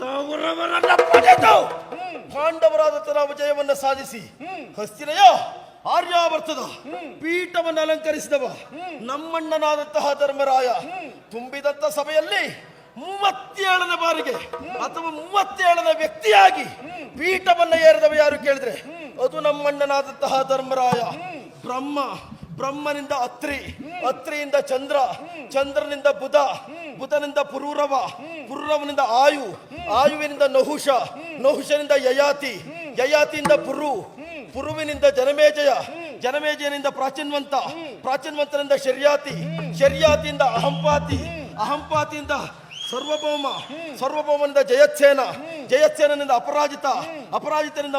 ಕೌರವರನ್ನ ಪಡೆದು ಪಾಂಡವರಾದ ನಾವು ಜಯವನ್ನು ಸಾಧಿಸಿ ಹಸ್ತಿನಯ ಆರ್ಯಾವರ್ತದ ಪೀಠವನ್ನು ಅಲಂಕರಿಸಿದವ ನಮ್ಮಣ್ಣನಾದಂತಹ ಧರ್ಮರಾಯ ತುಂಬಿದಂತ ಸಭೆಯಲ್ಲಿ 37ನೇ ಬಾರಿಗೆ ಅಥವಾ 37ನೇ ವ್ಯಕ್ತಿಯಾಗಿ ಪೀಠವನ್ನು ಏರಿದವ ಯಾರು ಕೇಳಿದ್ರೆ ಅದು ನಮ್ಮಣ್ಣನಾದಂತಹ ಧರ್ಮರಾಯ. ಬ್ರಹ್ಮನಿಂದ ಅತ್ರಿಯಿಂದ ಚಂದ್ರ, ಚಂದ್ರನಿಂದ ಬುಧನಿಂದ ಪುರೂರವನಿಂದ ಆಯುವಿನಿಂದ ನಹುಷನಿಂದ ಯಯಾತಿಯಿಂದ ಪುರುವಿನಿಂದ ಜನಮೇಜಯನಿಂದ ಪ್ರಾಚೀನ್ವಂತನಿಂದ ಶರ್ಯಾತಿಯಿಂದ ಅಹಂಪಾತಿಯಿಂದ ಸರ್ವಭೌಮನಿಂದ ಜಯತ್ಸೇನನಿಂದ ಅಪರಾಜಿತನಿಂದ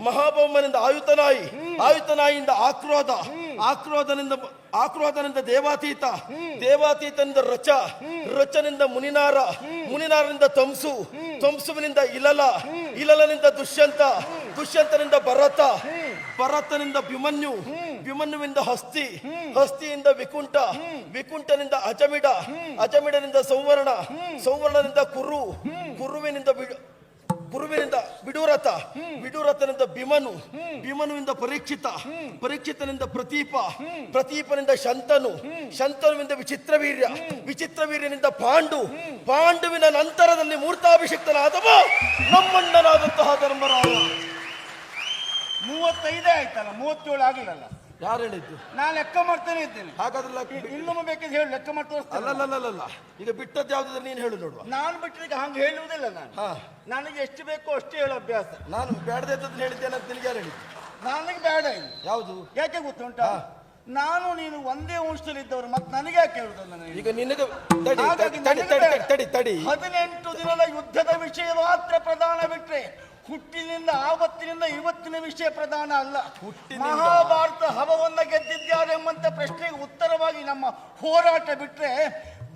ಮಹಾಭೌಮನಿಂದ ಆಯುತನಾಯಿಯಿಂದ ಆಕ್ರೋಧನಿಂದ ದೇವಾತೀತನಿಂದ ರಚನಿಂದ ಮುನಿನಾರನಿಂದ ತಂಸುವಿನಿಂದ ಇಲಲನಿಂದ ದುಷ್ಯಂತನಿಂದ ಭರತನಿಂದ ವಿಮನ್ಯುವಿಂದ ಹಸ್ತಿಯಿಂದ ವಿಕುಂಠನಿಂದ ಅಜಮಿಡನಿಂದ ಸಂವರ್ಣನಿಂದ ಕುರುವಿನಿಂದ ವಿಡುರಥನಿಂದ ಭೀಮನುವಿಂದ ಪರೀಕ್ಷಿತನಿಂದ ಪ್ರತೀಪನಿಂದ ಶಂತನುವಿಂದ ವಿಚಿತ್ರವೀರ್ಯನಿಂದ ಪಾಂಡುವಿನ ನಂತರದಲ್ಲಿ ಮೂರ್ತಾಭಿಷಿಕ್ತನಾದವ ನಮ್ಮಣ್ಣನಾದಂತಹ ಧರ್ಮರಾಯ. 35 ಆಯ್ತಲ್ಲ, 37 ಆಗಿಲ್ಲಲ್ಲ. ಯಾರು ಹೇಳಿದ್ದು? ನಾನು ಲೆಕ್ಕ ಮಾಡ್ತಾನೆ ಇದ್ದೇನೆ. ಹಾಗಾದ್ರೆ ಇನ್ನೊಮ್ಮೆ ಬೇಕಾದ್ರೆ ಹೇಳಿ, ಲೆಕ್ಕ ಮಾಡ್ತಾ. ಅಲ್ಲ, ಈಗ ಬಿಟ್ಟದ್ದು ಯಾವ್ದಾದ್ರೆ ನೀನು ಹೇಳು ನೋಡುವ. ನಾನು ಬಿಟ್ಟರೆ ಹಂಗೆ ಹೇಳುವುದಿಲ್ಲ. ನನಗೆ ಎಷ್ಟು ಬೇಕೋ ಅಷ್ಟೇ ಹೇಳೋ ಅಭ್ಯಾಸ. ನಾನು ಬೇಡದೆ ಹೇಳಿದ್ದೇನೆ ಅಂತ ನಿನಗೆ ಯಾರು ಹೇಳಿದ್ದು? ನನಗೆ ಬೇಡ ಇಲ್ಲ. ಯಾವುದು? ಯಾಕೆ ಗೊತ್ತುಂಟಾ, ನೀನು ಒಂದೇ ವಂಶದಲ್ಲಿ ಇದ್ದವರು ಮತ್ತೆ ನನಗೆ ಯಾಕೆ ಹೇಳುದಲ್ಲ? ಈಗ ನಿನಗೆ ತಡಿ 18 ದಿನದ ಯುದ್ಧದ ವಿಷಯ ಮಾತ್ರ ಪ್ರಧಾನ ಬಿಟ್ರೆ ಹುಟ್ಟಿನಿಂದ ಆವತ್ತಿನಿಂದ ಇವತ್ತಿನ ವಿಷಯ ಪ್ರಧಾನ ಅಲ್ಲ. ಮಹಾಭಾರತ ಹವವನ್ನ ಗೆದ್ದಿದ್ದಾರೆ ಎಂಬಂತ ಪ್ರಶ್ನೆಗೆ ಉತ್ತರವಾಗಿ ನಮ್ಮ ಹೋರಾಟ ಬಿಟ್ರೆ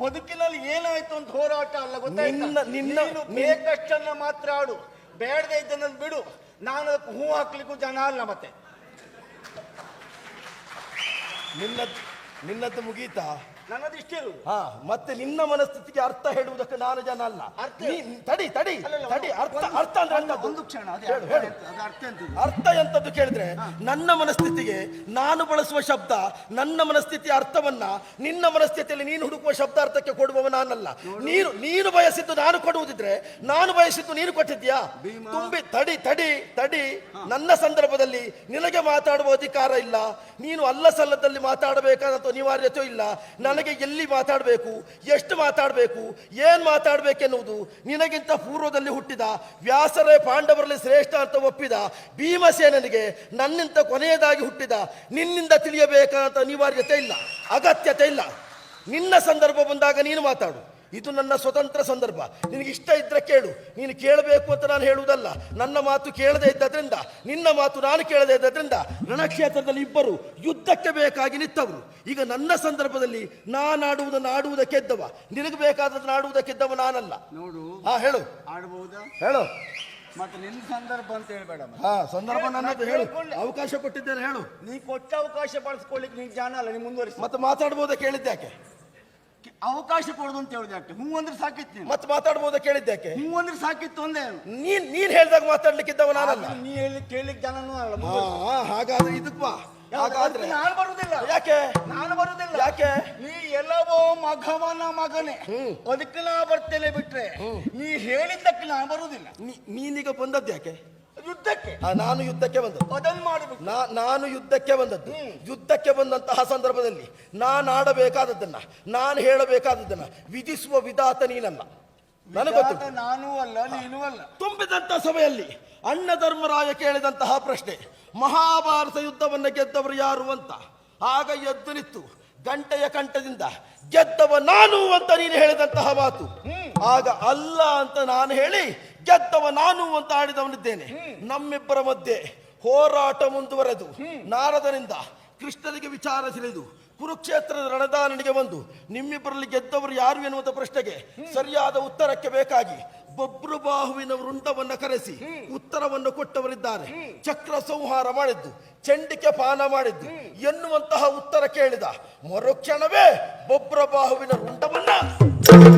ಬದುಕಿನಲ್ಲಿ ಏನಾಯ್ತು ಅಂತ ಹೋರಾಟ ಅಲ್ಲ. ಗೊತ್ತಾಯ್ತು? ಬೇಕಷ್ಟನ್ನ ಮಾತ್ರ ಆಡು, ಬೇಡದೆ ಇದ್ದನ್ನ ಬಿಡು. ನಾನು ಅದಕ್ಕೆ ಹೂ ಹಾಕ್ಲಿಕ್ಕೂ ಜನ ಅಲ್ಲ. ಮತ್ತೆ ನಿನ್ನದ್ದು ಮುಗೀತಾ? ನನ್ನದು ಇಷ್ಟ ಇರುವುದು. ಮತ್ತೆ ನಿನ್ನ ಮನಸ್ಥಿತಿಗೆ ಅರ್ಥ ಹೇಳುವುದಕ್ಕೆ ನಾನು ಜನ ಅಲ್ಲ. ತಡಿ ಅರ್ಥ ಅಂದ್ರೆ ಒಂದು ಕ್ಷಣ. ಅರ್ಥ ಎಂತದ್ದು ಕೇಳಿದ್ರೆ, ನನ್ನ ಮನಸ್ಥಿತಿಗೆ ನಾನು ಬಳಸುವ ಶಬ್ದ, ನನ್ನ ಮನಸ್ಥಿತಿಯ ಅರ್ಥವನ್ನ ನಿನ್ನ ಮನಸ್ಥಿತಿಯಲ್ಲಿ ನೀನು ಹುಡುಕುವ ಶಬ್ದಾರ್ಥಕ್ಕೆ ಕೊಡುವವ ನಾನಲ್ಲ. ನೀನು ಬಯಸಿದ್ದು ನಾನು ಕೊಡುವುದಿದ್ರೆ ನಾನು ಬಯಸಿದ್ದು ನೀನು ಕೊಟ್ಟಿದ್ಯಾ? ತುಂಬಿ ತಡಿ. ನನ್ನ ಸಂದರ್ಭದಲ್ಲಿ ನಿನಗೆ ಮಾತಾಡುವ ಅಧಿಕಾರ ಇಲ್ಲ. ನೀನು ಅಲ್ಲ ಸಲ್ಲದಲ್ಲಿ ಮಾತಾಡಬೇಕಾದ ಅನಿವಾರ್ಯತೆ ಇಲ್ಲ. ನನಗೆ ಎಲ್ಲಿ ಮಾತಾಡಬೇಕು, ಎಷ್ಟು ಮಾತಾಡಬೇಕು, ಏನ್ ಮಾತಾಡಬೇಕೆನ್ನುವುದು ನಿನಗಿಂತ ಪೂರ್ವದಲ್ಲಿ ಹುಟ್ಟಿದ ವ್ಯಾಸರೇ ಪಾಂಡವರಲ್ಲಿ ಶ್ರೇಷ್ಠ ಅಂತ ಒಪ್ಪಿದ ಭೀಮಸೇನನಿಗೆ ನನ್ನಿಂದ ಕೊನೆಯದಾಗಿ ಹುಟ್ಟಿದ ನಿನ್ನಿಂದ ತಿಳಿಯಬೇಕಾದ ಅನಿವಾರ್ಯತೆ ಇಲ್ಲ, ಅಗತ್ಯತೆ ಇಲ್ಲ. ನಿನ್ನ ಸಂದರ್ಭ ಬಂದಾಗ ನೀನು ಮಾತಾಡು. ಇದು ನನ್ನ ಸ್ವತಂತ್ರ ಸಂದರ್ಭ. ನಿನಗೆ ಇಷ್ಟ ಇದ್ರೆ ಕೇಳು. ನೀನು ಕೇಳಬೇಕು ಅಂತ ನಾನು ಹೇಳುವುದಲ್ಲ. ನನ್ನ ಮಾತು ಕೇಳದೇ ಇದ್ದದ್ರಿಂದ, ನಿನ್ನ ಮಾತು ನಾನು ಕೇಳದೇ ಇದ್ದದ್ರಿಂದ ರಣಕ್ಷೇತ್ರದಲ್ಲಿ ಇಬ್ಬರು ಯುದ್ಧಕ್ಕೆ ಬೇಕಾಗಿ ನಿಂತವರು. ಈಗ ನನ್ನ ಸಂದರ್ಭದಲ್ಲಿ ನಾನಾಡುವುದನ್ನು ಆಡುವುದಕ್ಕೆ ಇದ್ದವ, ನಿನಗೆ ಬೇಕಾದದನ್ನು ಆಡುವುದಕ್ಕಿದ್ದವ ನಾನಲ್ಲ. ನೋಡು, ಹೇಳು. ಆಡಬಹುದಾ? ಹೇಳು. ಮತ್ತೆ ನಿನ್ನ ಸಂದರ್ಭ ಅಂತ ಹೇಳ್ಬೇಡ. ಸಂದರ್ಭ ನನ್ನದು. ಹೇಳು. ಅವಕಾಶ ಕೊಟ್ಟಿದ್ದೇನೆ, ಹೇಳು. ನೀ ಕೊಟ್ಟ ಅವಕಾಶ ಬಳಸ್ಕೊಳ್ಳಿಕ್ಕೆ ನೀನು ಜಾಣ ಅಲ್ಲ. ನೀ ಮುಂದುವರಿಸಿ. ಮತ್ತೆ ಮಾತಾಡ್ಬೋದ ಕೇಳಿದ್ಯಾಕೆ? ಅವಕಾಶ ಕೊಡುದು ಅಂತ ಹೇಳಿದ ಯಾಕೆ? ಹೂ ಅಂದ್ರೆ ಸಾಕಿತ್ತು. ಮತ್ತೆ ಮಾತಾಡ್ಬೋದ ಕೇಳಿದ್ಯಾಕೆ? ಹೂ ಅಂದ್ರೆ ಸಾಕಿತ್ತು ಅಂದೆ. ನೀನ್ ಹೇಳ್ದಾಗ ಮಾತಾಡ್ಲಿಕ್ಕಿದ್ದವ ನಾನಲ್ಲ. ನೀ ಹೇಳಿ ಕೇಳಿಕ್ ಜನನೂ ಅಲ್ಲ. ಹಾಗಾದ್ರೆ ಇದಕ್ ಬಾ. ಹಾಗಾದ್ರೆ ನಾನು ಬರುದಿಲ್ಲ. ಯಾಕೆ? ನಾನು ಬರುದಿಲ್ಲ. ಯಾಕೆ? ನೀ ಎಲ್ಲವೋ ಮಗವನ ಮಗನೇ, ಅದಕ್ಕೆ ನಾ ಬರ್ತೇನೆ. ಬಿಟ್ರೆ ನೀ ಹೇಳಿದ್ದಕ್ಕೆ ನಾ ಬರುದಿಲ್ಲ. ನೀನೀಗ ಬಂದದ್ದು ಯಾಕೆ? ಯುದ್ಧಕ್ಕೆ. ನಾನು ಯುದ್ಧಕ್ಕೆ ಬಂದದ್ದು. ಅದನ್ನು ಮಾಡಬೇಕು. ನಾನು ಯುದ್ಧಕ್ಕೆ ಬಂದದ್ದು. ಯುದ್ಧಕ್ಕೆ ಬಂದಂತಹ ಸಂದರ್ಭದಲ್ಲಿ ನಾನು ಆಡಬೇಕಾದದ್ದನ್ನ, ನಾನು ಹೇಳಬೇಕಾದದ್ದನ್ನ ವಿಧಿಸುವ ವಿಧಾತ ನೀನಲ್ಲ. ನನಗೆ ಗೊತ್ತು. ನಾನೂ ಅಲ್ಲ, ನೀನೂ ಅಲ್ಲ. ತುಂಬಿದಂತ ಸಭೆಯಲ್ಲಿ ಅಣ್ಣ ಧರ್ಮರಾಯ ಕೇಳಿದಂತಹ ಪ್ರಶ್ನೆ, ಮಹಾಭಾರತ ಯುದ್ಧವನ್ನು ಗೆದ್ದವರು ಯಾರು ಅಂತ. ಆಗ ಎದ್ದು ನಿಂತು ಗಂಟೆಯ ಕಂಠದಿಂದ ಗೆದ್ದವ ನಾನು ಅಂತ ನೀನು ಹೇಳಿದಂತಹ ಮಾತು, ಆಗ ಅಲ್ಲ ಅಂತ ನಾನು ಹೇಳಿ ಗೆದ್ದವ ನಾನು ಅಂತ ಆಡಿದವನಿದ್ದೇನೆ. ನಮ್ಮಿಬ್ಬರ ಮಧ್ಯೆ ಹೋರಾಟ ಮುಂದುವರೆದು ನಾರದನಿಂದ ಕೃಷ್ಣನಿಗೆ ವಿಚಾರ ತಿಳಿದು ಕುರುಕ್ಷೇತ್ರದ ರಣದಾನನಿಗೆ ಬಂದು ನಿಮ್ಮಿಬ್ಬರಲ್ಲಿ ಗೆದ್ದವರು ಯಾರು ಎನ್ನುವಂತ ಪ್ರಶ್ನೆಗೆ ಸರಿಯಾದ ಉತ್ತರಕ್ಕೆ ಬೇಕಾಗಿ ಬಬ್ರುಬಾಹುವಿನ ವೃಂದವನ್ನು ಕರೆಸಿ ಉತ್ತರವನ್ನು ಕೊಟ್ಟವರಿದ್ದಾರೆ. ಚಕ್ರ ಸಂಹಾರ ಮಾಡಿದ್ದು, ಚಂಡಿಕೆ ಪಾನ ಮಾಡಿದ್ದು ಎನ್ನುವಂತಹ ಉತ್ತರ ಕೇಳಿದ ಮರುಕ್ಷಣವೇ ಬಬ್ರುಬಾಹುವಿನ ವೃಂದವನ್ನ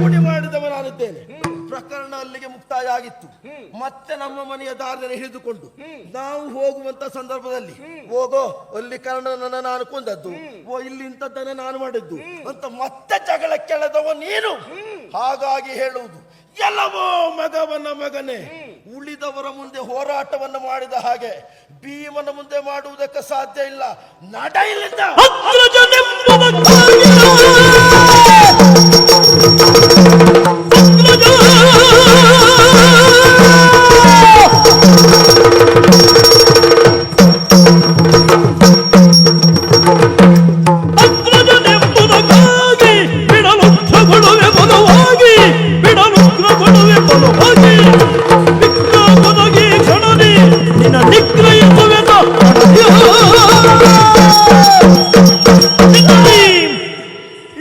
ಪುಡಿ ಮಾಡಿದವ ನಾನಿದ್ದೇನೆ. ಪ್ರಕರಣ ಅಲ್ಲಿಗೆ ಮುಕ್ತಾಯ ಆಗಿತ್ತು. ಮತ್ತೆ ನಮ್ಮ ಮನೆಯ ದಾರಿಯನ್ನು ಹಿಡಿದುಕೊಂಡು ನಾವು ಹೋಗುವಂತ ಸಂದರ್ಭದಲ್ಲಿ ಹೋಗೋ ಅಲ್ಲಿ ಕರ್ಣನನ್ನ ನಾನು ಕೊಂದದ್ದು, ಓ ಇಲ್ಲಿ ಇಂಥದ್ದನ್ನ ನಾನು ಮಾಡಿದ್ದು ಅಂತ ಮತ್ತೆ ಜಗಳ ಕೆಳೆದವ ನೀನು. ಹಾಗಾಗಿ ಹೇಳುವುದು, ಎಲ್ಲವೋ ಮಗವನ ಮಗನೇ, ಉಳಿದವರ ಮುಂದೆ ಹೋರಾಟವನ್ನು ಮಾಡಿದ ಹಾಗೆ ಭೀಮನ ಮುಂದೆ ಮಾಡುವುದಕ್ಕೆ ಸಾಧ್ಯ ಇಲ್ಲ. ನಡ ಇಲ್ಲಿಂದ.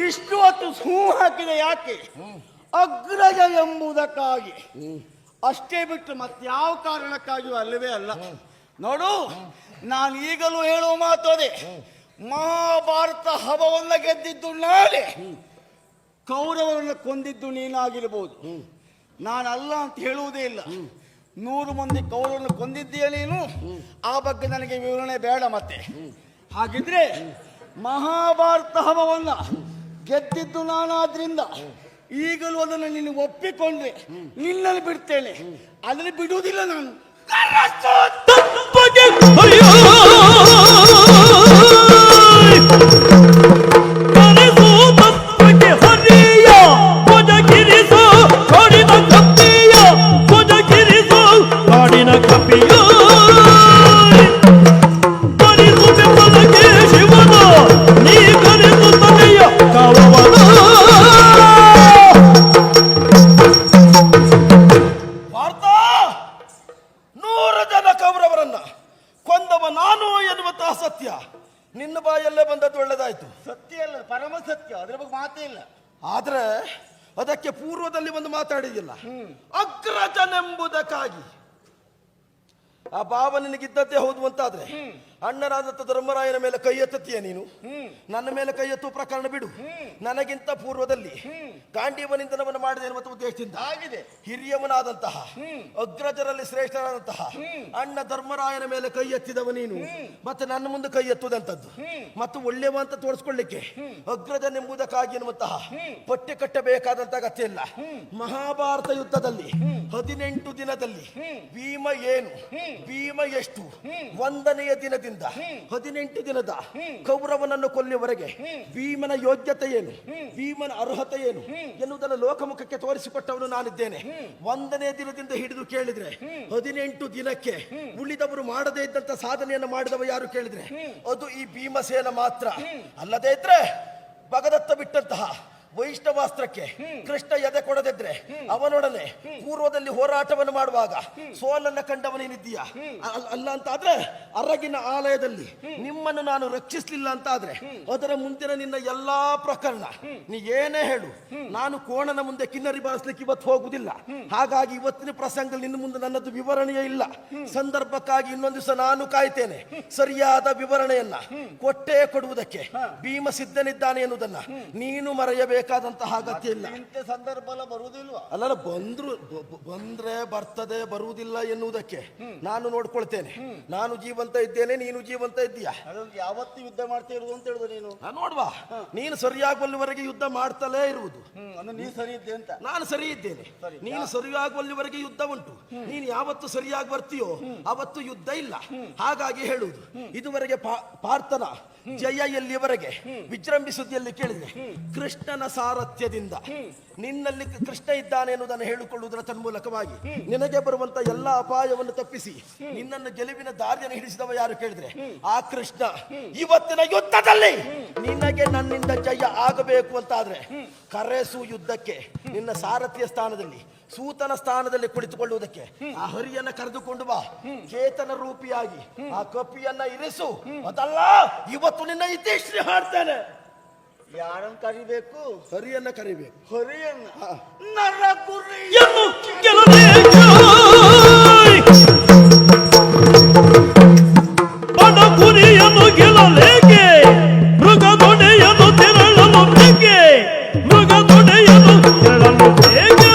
ಇಷ್ಟು ಹೊತ್ತು ಸೂ ಹಾಕಿದೆ ಯಾಕೆ? ಅಗ್ರಜ ಎಂಬುದಕ್ಕಾಗಿ ಅಷ್ಟೇ ಬಿಟ್ಟು ಮತ್ಯಾವ ಕಾರಣಕ್ಕಾಗಿಯೂ ಅಲ್ಲವೇ ಅಲ್ಲ. ನೋಡು, ನಾನು ಈಗಲೂ ಹೇಳುವ ಮಾತು ಅದೇ, ಮಹಾಭಾರತ ಹವವನ್ನ ಗೆದ್ದಿದ್ದು ನಾಳೆ, ಕೌರವರನ್ನು ಕೊಂದಿದ್ದು ನೀನಾಗಿರಬಹುದು. ನಾನಲ್ಲ ಅಂತ ಹೇಳುವುದೇ ಇಲ್ಲ. 100 ಮಂದಿ ಕೌರವರನ್ನು ಕೊಂದಿದ್ದೀಯ ನೀನು, ಆ ಬಗ್ಗೆ ನನಗೆ ವಿವರಣೆ ಬೇಡ. ಮತ್ತೆ ಹಾಗಿದ್ರೆ ಮಹಾಭಾರತ ಹವವನ್ನ ಗೆದ್ದಿದ್ದು ನಾನಾದ್ರಿಂದ ಈಗಲೂ ಅದನ್ನು ನೀನು ಒಪ್ಪಿಕೊಂಡ್ರೆ ನಿನ್ನಲ್ಲಿ ಬಿಡ್ತೇನೆ, ಅದನ್ನು ಬಿಡುವುದಿಲ್ಲ ನಾನು. ಸತ್ಯ ನಿನ್ನ ಬಾಯಲ್ಲೇ ಬಂದದ್ದು ಒಳ್ಳೆದಾಯ್ತು. ಸತ್ಯ ಅಲ್ಲ, ಪರಮ ಸತ್ಯ, ಅದ್ರ ಬಗ್ಗೆ ಮಾತೇ ಇಲ್ಲ. ಆದ್ರೆ ಅದಕ್ಕೆ ಪೂರ್ವದಲ್ಲಿ ಒಂದು ಮಾತಾಡಿದಿಲ್ಲ, ಅಗ್ರಜನೆಂಬುದಕ್ಕಾಗಿ. ಆ ಭಾವ ನಿನಗಿದ್ದದ್ದೇ ಹೌದು ಅಂತಾದ್ರೆ ಅಣ್ಣರಾದಂತ ಧರ್ಮರಾಯನ ಮೇಲೆ ಕೈ ಎತ್ತುತ್ತೀಯ ನೀನು, ನನ್ನ ಮೇಲೆ ಕೈ ಎತ್ತುವ ಪ್ರಕರಣ ಬಿಡು. ನನಗಿಂತ ಪೂರ್ವದಲ್ಲಿ ಗಾಂಡೀವನಿಂದನವನ್ನು ಮಾಡಿದೆ ಎನ್ನುವ ಉದ್ದೇಶದಿಂದ ಆಗಿದೆ. ಹಿರಿಯವನಾದಂತಹ ಅಗ್ರಜರಲ್ಲಿ ಶ್ರೇಷ್ಠನಾದಂತಹ ಅಣ್ಣ ಧರ್ಮರಾಯನ ಮೇಲೆ ಕೈ ಎತ್ತಿದವ ನೀನು, ಮತ್ತೆ ನನ್ನ ಮುಂದೆ ಕೈ ಎತ್ತುವುದಂತದ್ದು ಮತ್ತು ಒಳ್ಳೆಯವ ಅಂತ ತೋರಿಸ್ಕೊಳ್ಳಿಕ್ಕೆ ಅಗ್ರಜನೆಂಬುದಕ್ಕಾಗಿ ಎನ್ನುವಂತಹ ಪಠ್ಯ ಕಟ್ಟಬೇಕಾದಂತ ಅಗತ್ಯ ಇಲ್ಲ. ಮಹಾಭಾರತ ಯುದ್ಧದಲ್ಲಿ 18 ದಿನದಲ್ಲಿ ಭೀಮ ಏನು, ಭೀಮ ಎಷ್ಟು, 1ನೆಯ ದಿನದಿಂದ 18 ದಿನದ ಕೌರವನನ್ನು ಕೊಲ್ಲಿಯವರೆಗೆ ಭೀಮನ ಯೋಗ್ಯತೆ ಏನು, ಭೀಮನ ಅರ್ಹತೆ ಏನು ಎನ್ನುವುದನ್ನು ಲೋಕಮುಖಕ್ಕೆ ತೋರಿಸಿಕೊಟ್ಟವನು ನಾನಿದ್ದೇನೆ. 1ನೇ ದಿನದಿಂದ ಹಿಡಿದು ಕೇಳಿದ್ರೆ 18 ದಿನಕ್ಕೆ ಉಳಿದವರು ಮಾಡದೇ ಇದ್ದಂತ ಸಾಧನೆಯನ್ನು ಮಾಡಿದವ ಯಾರು ಕೇಳಿದ್ರೆ ಅದು ಈ ಭೀಮಸೇನ ಮಾತ್ರ. ಅಲ್ಲದೇ ಇದ್ರೆ ಭಗದತ್ತ ಬಿಟ್ಟಂತಹ ವೈಷ್ಣವಾಸ್ತ್ರಕ್ಕೆ ಕೃಷ್ಣ ಎದೆ ಕೊಡದಿದ್ರೆ ಅವನೊಡನೆ ಪೂರ್ವದಲ್ಲಿ ಹೋರಾಟವನ್ನು ಮಾಡುವಾಗ ಸೋಲನ್ನ ಕಂಡವನೇನಿದ್ದೀಯ ಅಲ್ಲ ಅಂತ ಆದ್ರೆ ಅರಗಿನ ಆಲಯದಲ್ಲಿ ನಿಮ್ಮನ್ನು ನಾನು ರಕ್ಷಿಸಲಿಲ್ಲ ಅಂತ ಆದ್ರೆ ಅದರ ಮುಂದಿನ ನಿನ್ನ ಎಲ್ಲಾ ಪ್ರಕರಣ ನೀ ಏನೇ ಹೇಳು, ನಾನು ಕೋಣನ ಮುಂದೆ ಕಿನ್ನರಿ ಬಾರಿಸ್ಲಿಕ್ಕೆ ಇವತ್ತು ಹೋಗುದಿಲ್ಲ. ಹಾಗಾಗಿ ಇವತ್ತಿನ ಪ್ರಸಂಗ ನಿನ್ನ ಮುಂದೆ ನನ್ನದು ವಿವರಣೆಯೇ ಇಲ್ಲ. ಸಂದರ್ಭಕ್ಕಾಗಿ ಇನ್ನೊಂದು ದಿವಸ ನಾನು ಕಾಯ್ತೇನೆ. ಸರಿಯಾದ ವಿವರಣೆಯನ್ನ ಕೊಟ್ಟೇ ಕೊಡುವುದಕ್ಕೆ ಭೀಮ ಸಿದ್ಧನಿದ್ದಾನೆ ಎನ್ನುವುದನ್ನ ನೀನು ಮರೆಯಬೇಕು. ಅಗತ್ಯ ಇಲ್ಲ. ಇಂಥ ಸಂದರ್ಭ ಎಲ್ಲ ಬರುವುದಿಲ್ವಾ? ಅಲ್ಲ, ಬಂದ್ರೆ ಬರ್ತದೆ, ಬರುವುದಿಲ್ಲ ಎನ್ನುವುದಕ್ಕೆ ನಾನು ನೋಡ್ಕೊಳ್ತೇನೆ. ನಾನು ಜೀವಂತ ಇದ್ದೇನೆ, ನೀನು ಜೀವಂತ ಇದ್ದೀಯಾ. ಯಾವತ್ತು ಯುದ್ಧ ಮಾಡ್ತಾ ಇರುವುದು ಅಂತ ಹೇಳುದು ನೀನು? ನೋಡ್ವಾ, ನೀನು ಸರಿಯಾಗುವಲ್ಲಿವರೆಗೆ ಯುದ್ಧ ಮಾಡ್ತಲೇ ಇರುವುದು. ನೀನು ಸರಿ ಇದ್ದೆ ಅಂತ. ನಾನು ಸರಿ ಇದ್ದೇನೆ, ನೀನು ಸರಿಯಾಗುವಲ್ಲಿವರೆಗೆ ಯುದ್ಧ ಉಂಟು. ನೀನು ಯಾವತ್ತು ಸರಿಯಾಗಿ ಬರ್ತೀಯೋ ಅವತ್ತು ಯುದ್ಧ ಇಲ್ಲ. ಹಾಗಾಗಿ ಹೇಳುವುದು, ಇದುವರೆಗೆ ಪಾರ್ಥನ ಜಯ ಎಲ್ಲಿಯವರೆಗೆ ವಿಜೃಂಭಿಸುವುದೆಲ್ಲಿ ಕೇಳಿದ್ರೆ ಕೃಷ್ಣನ ಸಾರಥ್ಯದಿಂದ ನಿನ್ನಲ್ಲಿ ಕೃಷ್ಣ ಇದ್ದಾನೆ ಎನ್ನುವುದನ್ನು ಹೇಳಿಕೊಳ್ಳುವುದರ ತನ್ಮೂಲಕವಾಗಿ ನಿನಗೆ ಬರುವಂತ ಎಲ್ಲ ಅಪಾಯವನ್ನು ತಪ್ಪಿಸಿ ನಿನ್ನನ್ನು ಗೆಲುವಿನ ದಾರಿಯನ್ನು ಹಿಡಿಸಿದವ ಯಾರು ಕೇಳಿದ್ರೆ ಆ ಕೃಷ್ಣ. ಇವತ್ತಿನ ಯುದ್ಧದಲ್ಲಿ ನಿನಗೆ ನನ್ನಿಂದ ಜಯ ಆಗಬೇಕು ಅಂತಾದ್ರೆ ಕರೆಸು ಯುದ್ಧಕ್ಕೆ. ನಿನ್ನ ಸಾರಥಿಯ ಸ್ಥಾನದಲ್ಲಿ, ಸೂತನ ಸ್ಥಾನದಲ್ಲಿ ಕುಳಿತುಕೊಳ್ಳುವುದಕ್ಕೆ ಆ ಹರಿಯನ್ನ ಕರೆದುಕೊಂಡು ಬಾ. ಚೇತನ ರೂಪಿಯಾಗಿ ಆ ಕಪಿಯನ್ನ ಇರಿಸು. ಅದಲ್ಲ, ಇವತ್ತು ನಿನ್ನ ಇತಿಶ್ರೀ ಹಾಡ್ತೇನೆ. ಯಾರನ್ನು ಕರಿಬೇಕು? ಹರಿಯನ್ನ ಕರಿಬೇಕು. ಹರಿಯನ್ನ ನರ ಕುರಿಯನ್ನು ಗೆಲ್ಲಲೇಕೆ, ಮೃಗದೊಡೆಯನ್ನು ತೆರಳಲು ಬೇಕೆ, ಮೃಗದೊಡೆಯನ್ನು ತೆರಳಲು ಬೇಕೆ.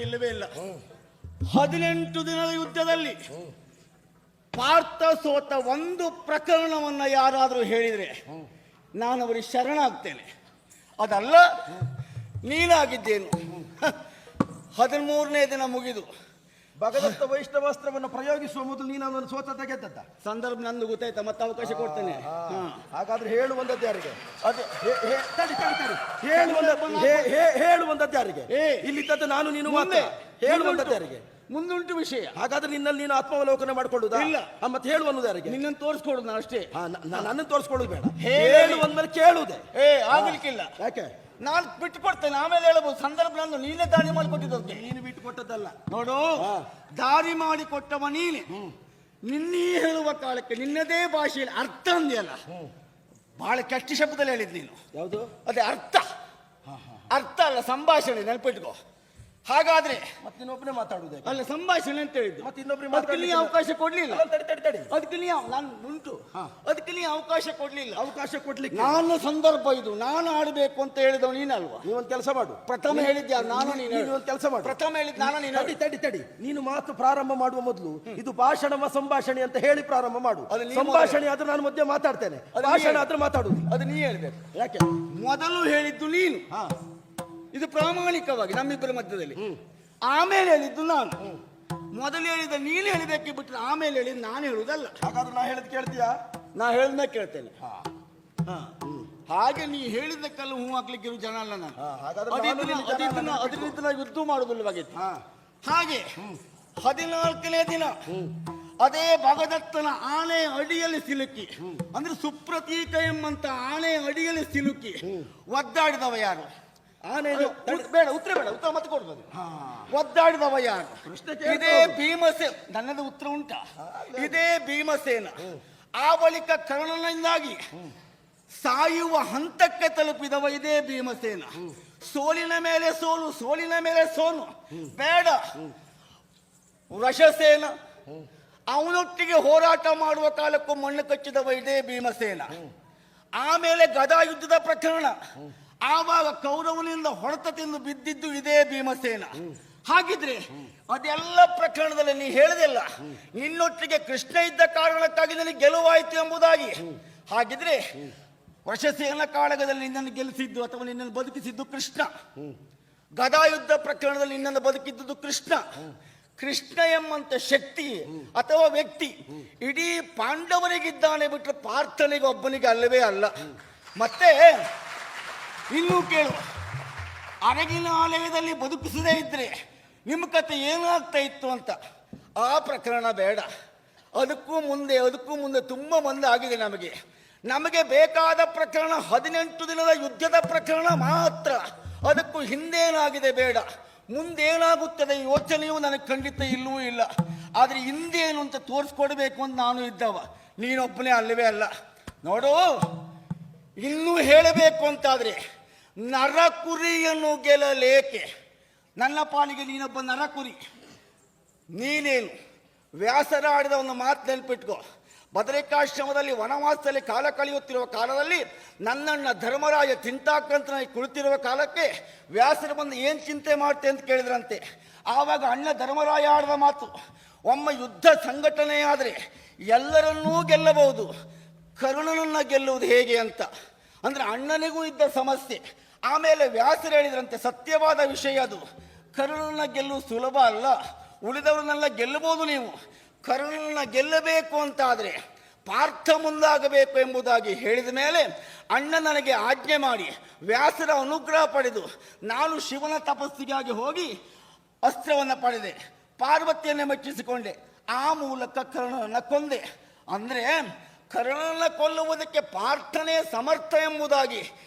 ಇಲ್ಲವೇ ಇಲ್ಲ. 18 ದಿನದ ಯುದ್ಧದಲ್ಲಿ ಪಾರ್ಥ ಸೋತ ಒಂದು ಪ್ರಕರಣವನ್ನ ಯಾರಾದರೂ ಹೇಳಿದ್ರೆ ನಾನು ಅವರಿಗೆ ಶರಣಾಗ್ತೇನೆ. ಅದಲ್ಲ ನೀನಾಗಿದ್ದೇನು. 13ನೇ ದಿನ ಮುಗಿದು ಭಗದತ್ತ ವೈಷ್ಣವಾಸ್ತ್ರವನ್ನು ಪ್ರಯೋಗಿಸುವ ಮೊದಲು ನೀನು ಅವನನ್ನು ಸೋತ ಗೆದ್ದದ್ದ ಸಂದರ್ಭ ನಂದು ಗೊತ್ತಾಯ್ತಾ, ಮತ್ತೆ ಅವಕಾಶ ಕೊಡ್ತೇನೆ. ಹಾಗಾದ್ರೆ ಹೇಳುವಂಥದ್ದು ಯಾರಿಗೆ? ಅದು ಹೇಳುವಂಥದ್ದು ಯಾರಿಗೆ? ಇಲ್ಲಿದ್ದದ್ದು ನಾನು ನೀನು ಮಾತ್ರ. ಹೇಳುವಂಥದ್ದು ಯಾರಿಗೆ? ಮುಂದುಂಟು ವಿಷಯ. ಹಾಗಾದ್ರೆ ನಿನ್ನಲ್ಲಿ ನೀನು ಆತ್ಮಾವಲೋಕನ ಮಾಡ್ಕೊಳ್ಳುದಾ? ಇಲ್ಲ. ಮತ್ತೆ ಹೇಳುವನ್ನೋದು ಯಾರಿಗೆ? ನಿನ್ನನ್ನು ತೋರಿಸ್ಕೊಡುದು ನಾನು ಅಷ್ಟೇ. ನನ್ನನ್ನು ತೋರಿಸ್ಕೊಳ್ಳೋದು ಬೇಡ, ಹೇಳುವಂದ್ಮೇಲೆ ಕೇಳುವುದೇ. ಆಗ್ಲಿಕ್ಕಿಲ್ಲ. ಯಾಕೆ? ನಾನು ಬಿಟ್ಟು ಕೊಡ್ತೇನೆ, ಆಮೇಲೆ ಹೇಳ್ಬೋದು. ಸಂದರ್ಭ ನಂದು, ನೀನೇ ದಾರಿ ಮಾಡಿಕೊಟ್ಟಿದ್ದಕ್ಕೆ. ನೀನು ಬಿಟ್ಟು ಕೊಟ್ಟದ್ದಲ್ಲ. ನೋಡು, ದಾರಿ ಮಾಡಿಕೊಟ್ಟವ ನೀನೆ. ನಿನ್ನೀ ಹೇಳುವ ಕಾಲಕ್ಕೆ ನಿನ್ನದೇ ಭಾಷೆಯಲ್ಲಿ ಅರ್ಥ ಅಂದಿಯಲ್ಲ, ಬಹಳ ಕೆಟ್ಟ ಶಬ್ದದಲ್ಲಿ ಹೇಳಿದ್ ನೀನು. ಯಾವುದು? ಅದೇ ಅರ್ಥ. ಅರ್ಥ ಅಲ್ಲ, ಸಂಭಾಷಣೆ, ನೆನಪಿಟ್ಕೋ. ಹಾಗಾದ್ರೆ ಮತ್ತೆ ಇನ್ನೊಬ್ಬನೇ ಮಾತಾಡುವುದೇ ಅಲ್ಲ, ಸಂಭಾಷಣೆ ಅಂತ ಹೇಳಿದ್ದು. ಮತ್ತೆ ಇನ್ನೊಬ್ರಿಗೆ ಅದಕ್ಕೆ ನೀ ಅವಕಾಶ ಕೊಡ್ಲಿಲ್ಲ. ತಡಿ. ಅದಕ್ಕೆ ನೀ ನಾನು ಉಂಟು, ಅದಕ್ಕೆ ನೀ ಅವಕಾಶ ಕೊಡ್ಲಿಲ್ಲ. ಅವಕಾಶ ಕೊಡ್ಲಿಕ್ಕೆ ನಾನು ಸಂದರ್ಭ ಇದು, ನಾನು ಆಡಬೇಕು ಅಂತ ಹೇಳಿದವ ನೀನಲ್ವಾ? ನೀವೊಂದು ಕೆಲಸ ಮಾಡು. ಪ್ರಥಮ ಹೇಳಿದ್ಯಾ ನಾನು, ನೀನು ಒಂದು ಕೆಲಸ ಮಾಡು. ಪ್ರಥಮ ಹೇಳಿದ್ ನಾನು, ನೀನು. ತಡಿ. ನೀನು ಮಾತು ಪ್ರಾರಂಭ ಮಾಡುವ ಮೊದಲು ಇದು ಭಾಷಣ ಸಂಭಾಷಣೆ ಅಂತ ಹೇಳಿ ಪ್ರಾರಂಭ ಮಾಡು. ಅದು ನೀ ಸಂಭಾಷಣೆ ಆದ್ರೆ ನಾನು ಮಧ್ಯೆ ಮಾತಾಡ್ತೇನೆ, ಭಾಷಣ ಆದ್ರೆ ಮಾತಾಡುದು. ಅದು ನೀ ಹೇಳ್ಬೇಕು. ಯಾಕೆ? ಮೊದಲು ಹೇಳಿದ್ದು ನೀನು, ಇದು ಪ್ರಾಮಾಣಿಕವಾಗಿ ನಮ್ಮಿಬ್ಬರ ಮಧ್ಯದಲ್ಲಿ. ಆಮೇಲೆ ಹೇಳಿದ್ದು ನಾನು. ಮೊದಲು ಹೇಳಿದ ನೀನು ಹೇಳಿದಕ್ಕೆ ಬಿಟ್ಟರೆ ಆಮೇಲೆ ಹೇಳಿದ್ ನಾನು ಹೇಳುವುದಲ್ಲ. ಹಾಗಾದ್ರೆ ನಾ ಹೇಳಿದ್ ಕೇಳ್ತೀಯಾ? ನಾ ಹೇಳಿದ್ಮೇಲೆ ಕೇಳ್ತೇನೆ. ಹಾಗೆ ನೀ ಹೇಳಿದ್ದಕ್ಕೆಲ್ಲ ಹೂ ಹಾಕ್ಲಿಕ್ಕೆ ಇರೋ ಜನ ಅಲ್ಲ ನಾನು. ಅದರಿಂದ ಯುದ್ಧ ಮಾಡುವುದಿಲ್ಲವಾಗಿತ್ತು. ಹಾಗೆ 14ನೇ ದಿನ ಅದೇ ಭಗದತ್ತನ ಆನೆ ಅಡಿಯಲ್ಲಿ ಸಿಲುಕಿ, ಅಂದ್ರೆ ಸುಪ್ರತೀಕ ಎಂಬಂತ ಆನೆ ಅಡಿಯಲ್ಲಿ ಸಿಲುಕಿ ಒದ್ದಾಡಿದವ ಯಾರು? ಆನೆ ಬೇಡ, ಉತ್ತರ ಬೇಡ, ಉತ್ತರ ಮತ್ತೆ ಕೊಡ್ಬೋದು. ಒದ್ದಾಡಿದವ ಯಾರು? ಇದೇ ಭೀಮಸೇನ. ನನ್ನದು ಉತ್ತರ ಉಂಟಾ? ಇದೇ ಭೀಮಸೇನ. ಆ ಬಳಿಕ ಕರ್ಣನಿಂದಾಗಿ ಸಾಯುವ ಹಂತಕ್ಕೆ ತಲುಪಿದವ ಇದೇ ಭೀಮಸೇನ. ಸೋಲಿನ ಮೇಲೆ ಸೋಲು, ಸೋಲಿನ ಮೇಲೆ ಸೋಲು ಬೇಡ. ವೃಷಸೇನ ಅವನೊಟ್ಟಿಗೆ ಹೋರಾಟ ಮಾಡುವ ಕಾಲಕ್ಕೂ ಮಣ್ಣು ಕಚ್ಚಿದವ ಇದೇ ಭೀಮಸೇನ. ಆಮೇಲೆ ಗದಾ ಯುದ್ಧದ ಪ್ರಕರಣ, ಆವಾಗ ಕೌರವನಿಂದ ಹೊಡೆತ ತಿಂದು ಬಿದ್ದಿದ್ದು ಇದೇ ಭೀಮಸೇನ. ಹಾಗಿದ್ರೆ ಅದೆಲ್ಲ ಪ್ರಕರಣದಲ್ಲಿ ನೀ ಹೇಳದಿಲ್ಲ, ನಿನ್ನೊಟ್ಟಿಗೆ ಕೃಷ್ಣ ಇದ್ದ ಕಾರಣಕ್ಕಾಗಿ ನನಗೆ ಗೆಲುವಾಯಿತು ಎಂಬುದಾಗಿ. ಹಾಗಿದ್ರೆ ವೃಷಸೇನ ಕಾಳಗದಲ್ಲಿ ನಿನ್ನನ್ನು ಗೆಲ್ಲಿಸಿದ್ದು ಅಥವಾ ನಿನ್ನನ್ನು ಬದುಕಿಸಿದ್ದು ಕೃಷ್ಣ. ಗದಾಯುದ್ಧ ಪ್ರಕರಣದಲ್ಲಿ ನಿನ್ನನ್ನು ಬದುಕಿದ್ದು ಕೃಷ್ಣ. ಕೃಷ್ಣ ಎಂಬಂತ ಶಕ್ತಿ ಅಥವಾ ವ್ಯಕ್ತಿ ಇಡೀ ಪಾಂಡವರಿಗಿದ್ದಾನೆ ಬಿಟ್ಟರೆ ಪಾರ್ಥನಿಗೆ ಒಬ್ಬನಿಗೆ ಅಲ್ಲವೇ ಅಲ್ಲ. ಮತ್ತೆ ಇನ್ನೂ ಕೇಳು, ಅರಗಿನ ಆಲಯದಲ್ಲಿ ಬದುಕಿಸದೇ ಇದ್ರೆ ನಿಮ್ಮ ಕತೆ ಏನಾಗ್ತಾ ಇತ್ತು ಅಂತ. ಆ ಪ್ರಕರಣ ಬೇಡ. ಅದಕ್ಕೂ ಮುಂದೆ ತುಂಬ ಮಂದೆ ಆಗಿದೆ. ನಮಗೆ ಬೇಕಾದ ಪ್ರಕರಣ 18 ದಿನದ ಯುದ್ಧದ ಪ್ರಕರಣ ಮಾತ್ರ. ಅದಕ್ಕೂ ಹಿಂದೇನಾಗಿದೆ ಬೇಡ, ಮುಂದೇನಾಗುತ್ತದೆ ಯೋಚನೆಯೂ ನನಗೆ ಖಂಡಿತ ಇಲ್ಲವೂ ಇಲ್ಲ. ಆದರೆ ಹಿಂದೇನು ಅಂತ ತೋರಿಸ್ಕೊಡ್ಬೇಕು ಅಂತ ನಾನು ಇದ್ದವ, ನೀನೊಬ್ಬನೇ ಅಲ್ಲವೇ ಅಲ್ಲ. ನೋಡು, ಇನ್ನೂ ಹೇಳಬೇಕು ಅಂತಾದ್ರೆ ನರಕುರಿಯನ್ನು ಗೆಲ್ಲಲೇಕೆ? ನನ್ನ ಪಾಲಿಗೆ ನೀನೊಬ್ಬ ನರಕುರಿ. ನೀನೇನು ವ್ಯಾಸರ ಆಡಿದ ಒಂದು ಮಾತು ನೆನಪಿಟ್ಕೋ. ಬದರಿಕಾಶ್ರಮದಲ್ಲಿ ವನವಾಸದಲ್ಲಿ ಕಾಲ ಕಳೆಯುತ್ತಿರುವ ಕಾಲದಲ್ಲಿ ನನ್ನಣ್ಣ ಧರ್ಮರಾಯ ತಿಂತಾಕಂತನಾಗಿ ಕುಳಿತಿರುವ ಕಾಲಕ್ಕೆ ವ್ಯಾಸರು ಬಂದು ಏನು ಚಿಂತೆ ಮಾಡ್ತೆ ಅಂತ ಕೇಳಿದ್ರಂತೆ. ಆವಾಗ ಅಣ್ಣ ಧರ್ಮರಾಯ ಆಡಿದ ಮಾತು, ಒಮ್ಮೆ ಯುದ್ಧ ಸಂಘಟನೆಯಾದರೆ ಎಲ್ಲರನ್ನೂ ಗೆಲ್ಲಬಹುದು, ಕರುಣನನ್ನ ಗೆಲ್ಲುವುದು ಹೇಗೆ ಅಂತ. ಅಂದ್ರೆ ಅಣ್ಣನಿಗೂ ಇದ್ದ ಸಮಸ್ಯೆ. ಆಮೇಲೆ ವ್ಯಾಸರು ಹೇಳಿದ್ರಂತೆ, ಸತ್ಯವಾದ ವಿಷಯ ಅದು, ಕರುಣನ ಗೆಲ್ಲುವುದು ಸುಲಭ ಅಲ್ಲ, ಉಳಿದವರನ್ನೆಲ್ಲ ಗೆಲ್ಲಬಹುದು ನೀವು. ಕರುಣನ ಗೆಲ್ಲಬೇಕು ಅಂತಾದರೆ ಪಾರ್ಥ ಮುಂದಾಗಬೇಕು ಎಂಬುದಾಗಿ ಹೇಳಿದ ಮೇಲೆ ಅಣ್ಣ ನನಗೆ ಆಜ್ಞೆ ಮಾಡಿ ವ್ಯಾಸರ ಅನುಗ್ರಹ ಪಡೆದು ನಾನು ಶಿವನ ತಪಸ್ಸಿಗಾಗಿ ಹೋಗಿ ಅಸ್ತ್ರವನ್ನು ಪಡೆದೆ, ಪಾರ್ವತಿಯನ್ನೇ ಮೆಚ್ಚಿಸಿಕೊಂಡೆ. ಆ ಮೂಲಕ ಕರ್ಣನನ್ನು ಕೊಂದೆ. ಅಂದರೆ ಕರ್ಣನನ್ನು ಕೊಲ್ಲುವುದಕ್ಕೆ ಪಾರ್ಥನೇ ಸಮರ್ಥ ಎಂಬುದಾಗಿ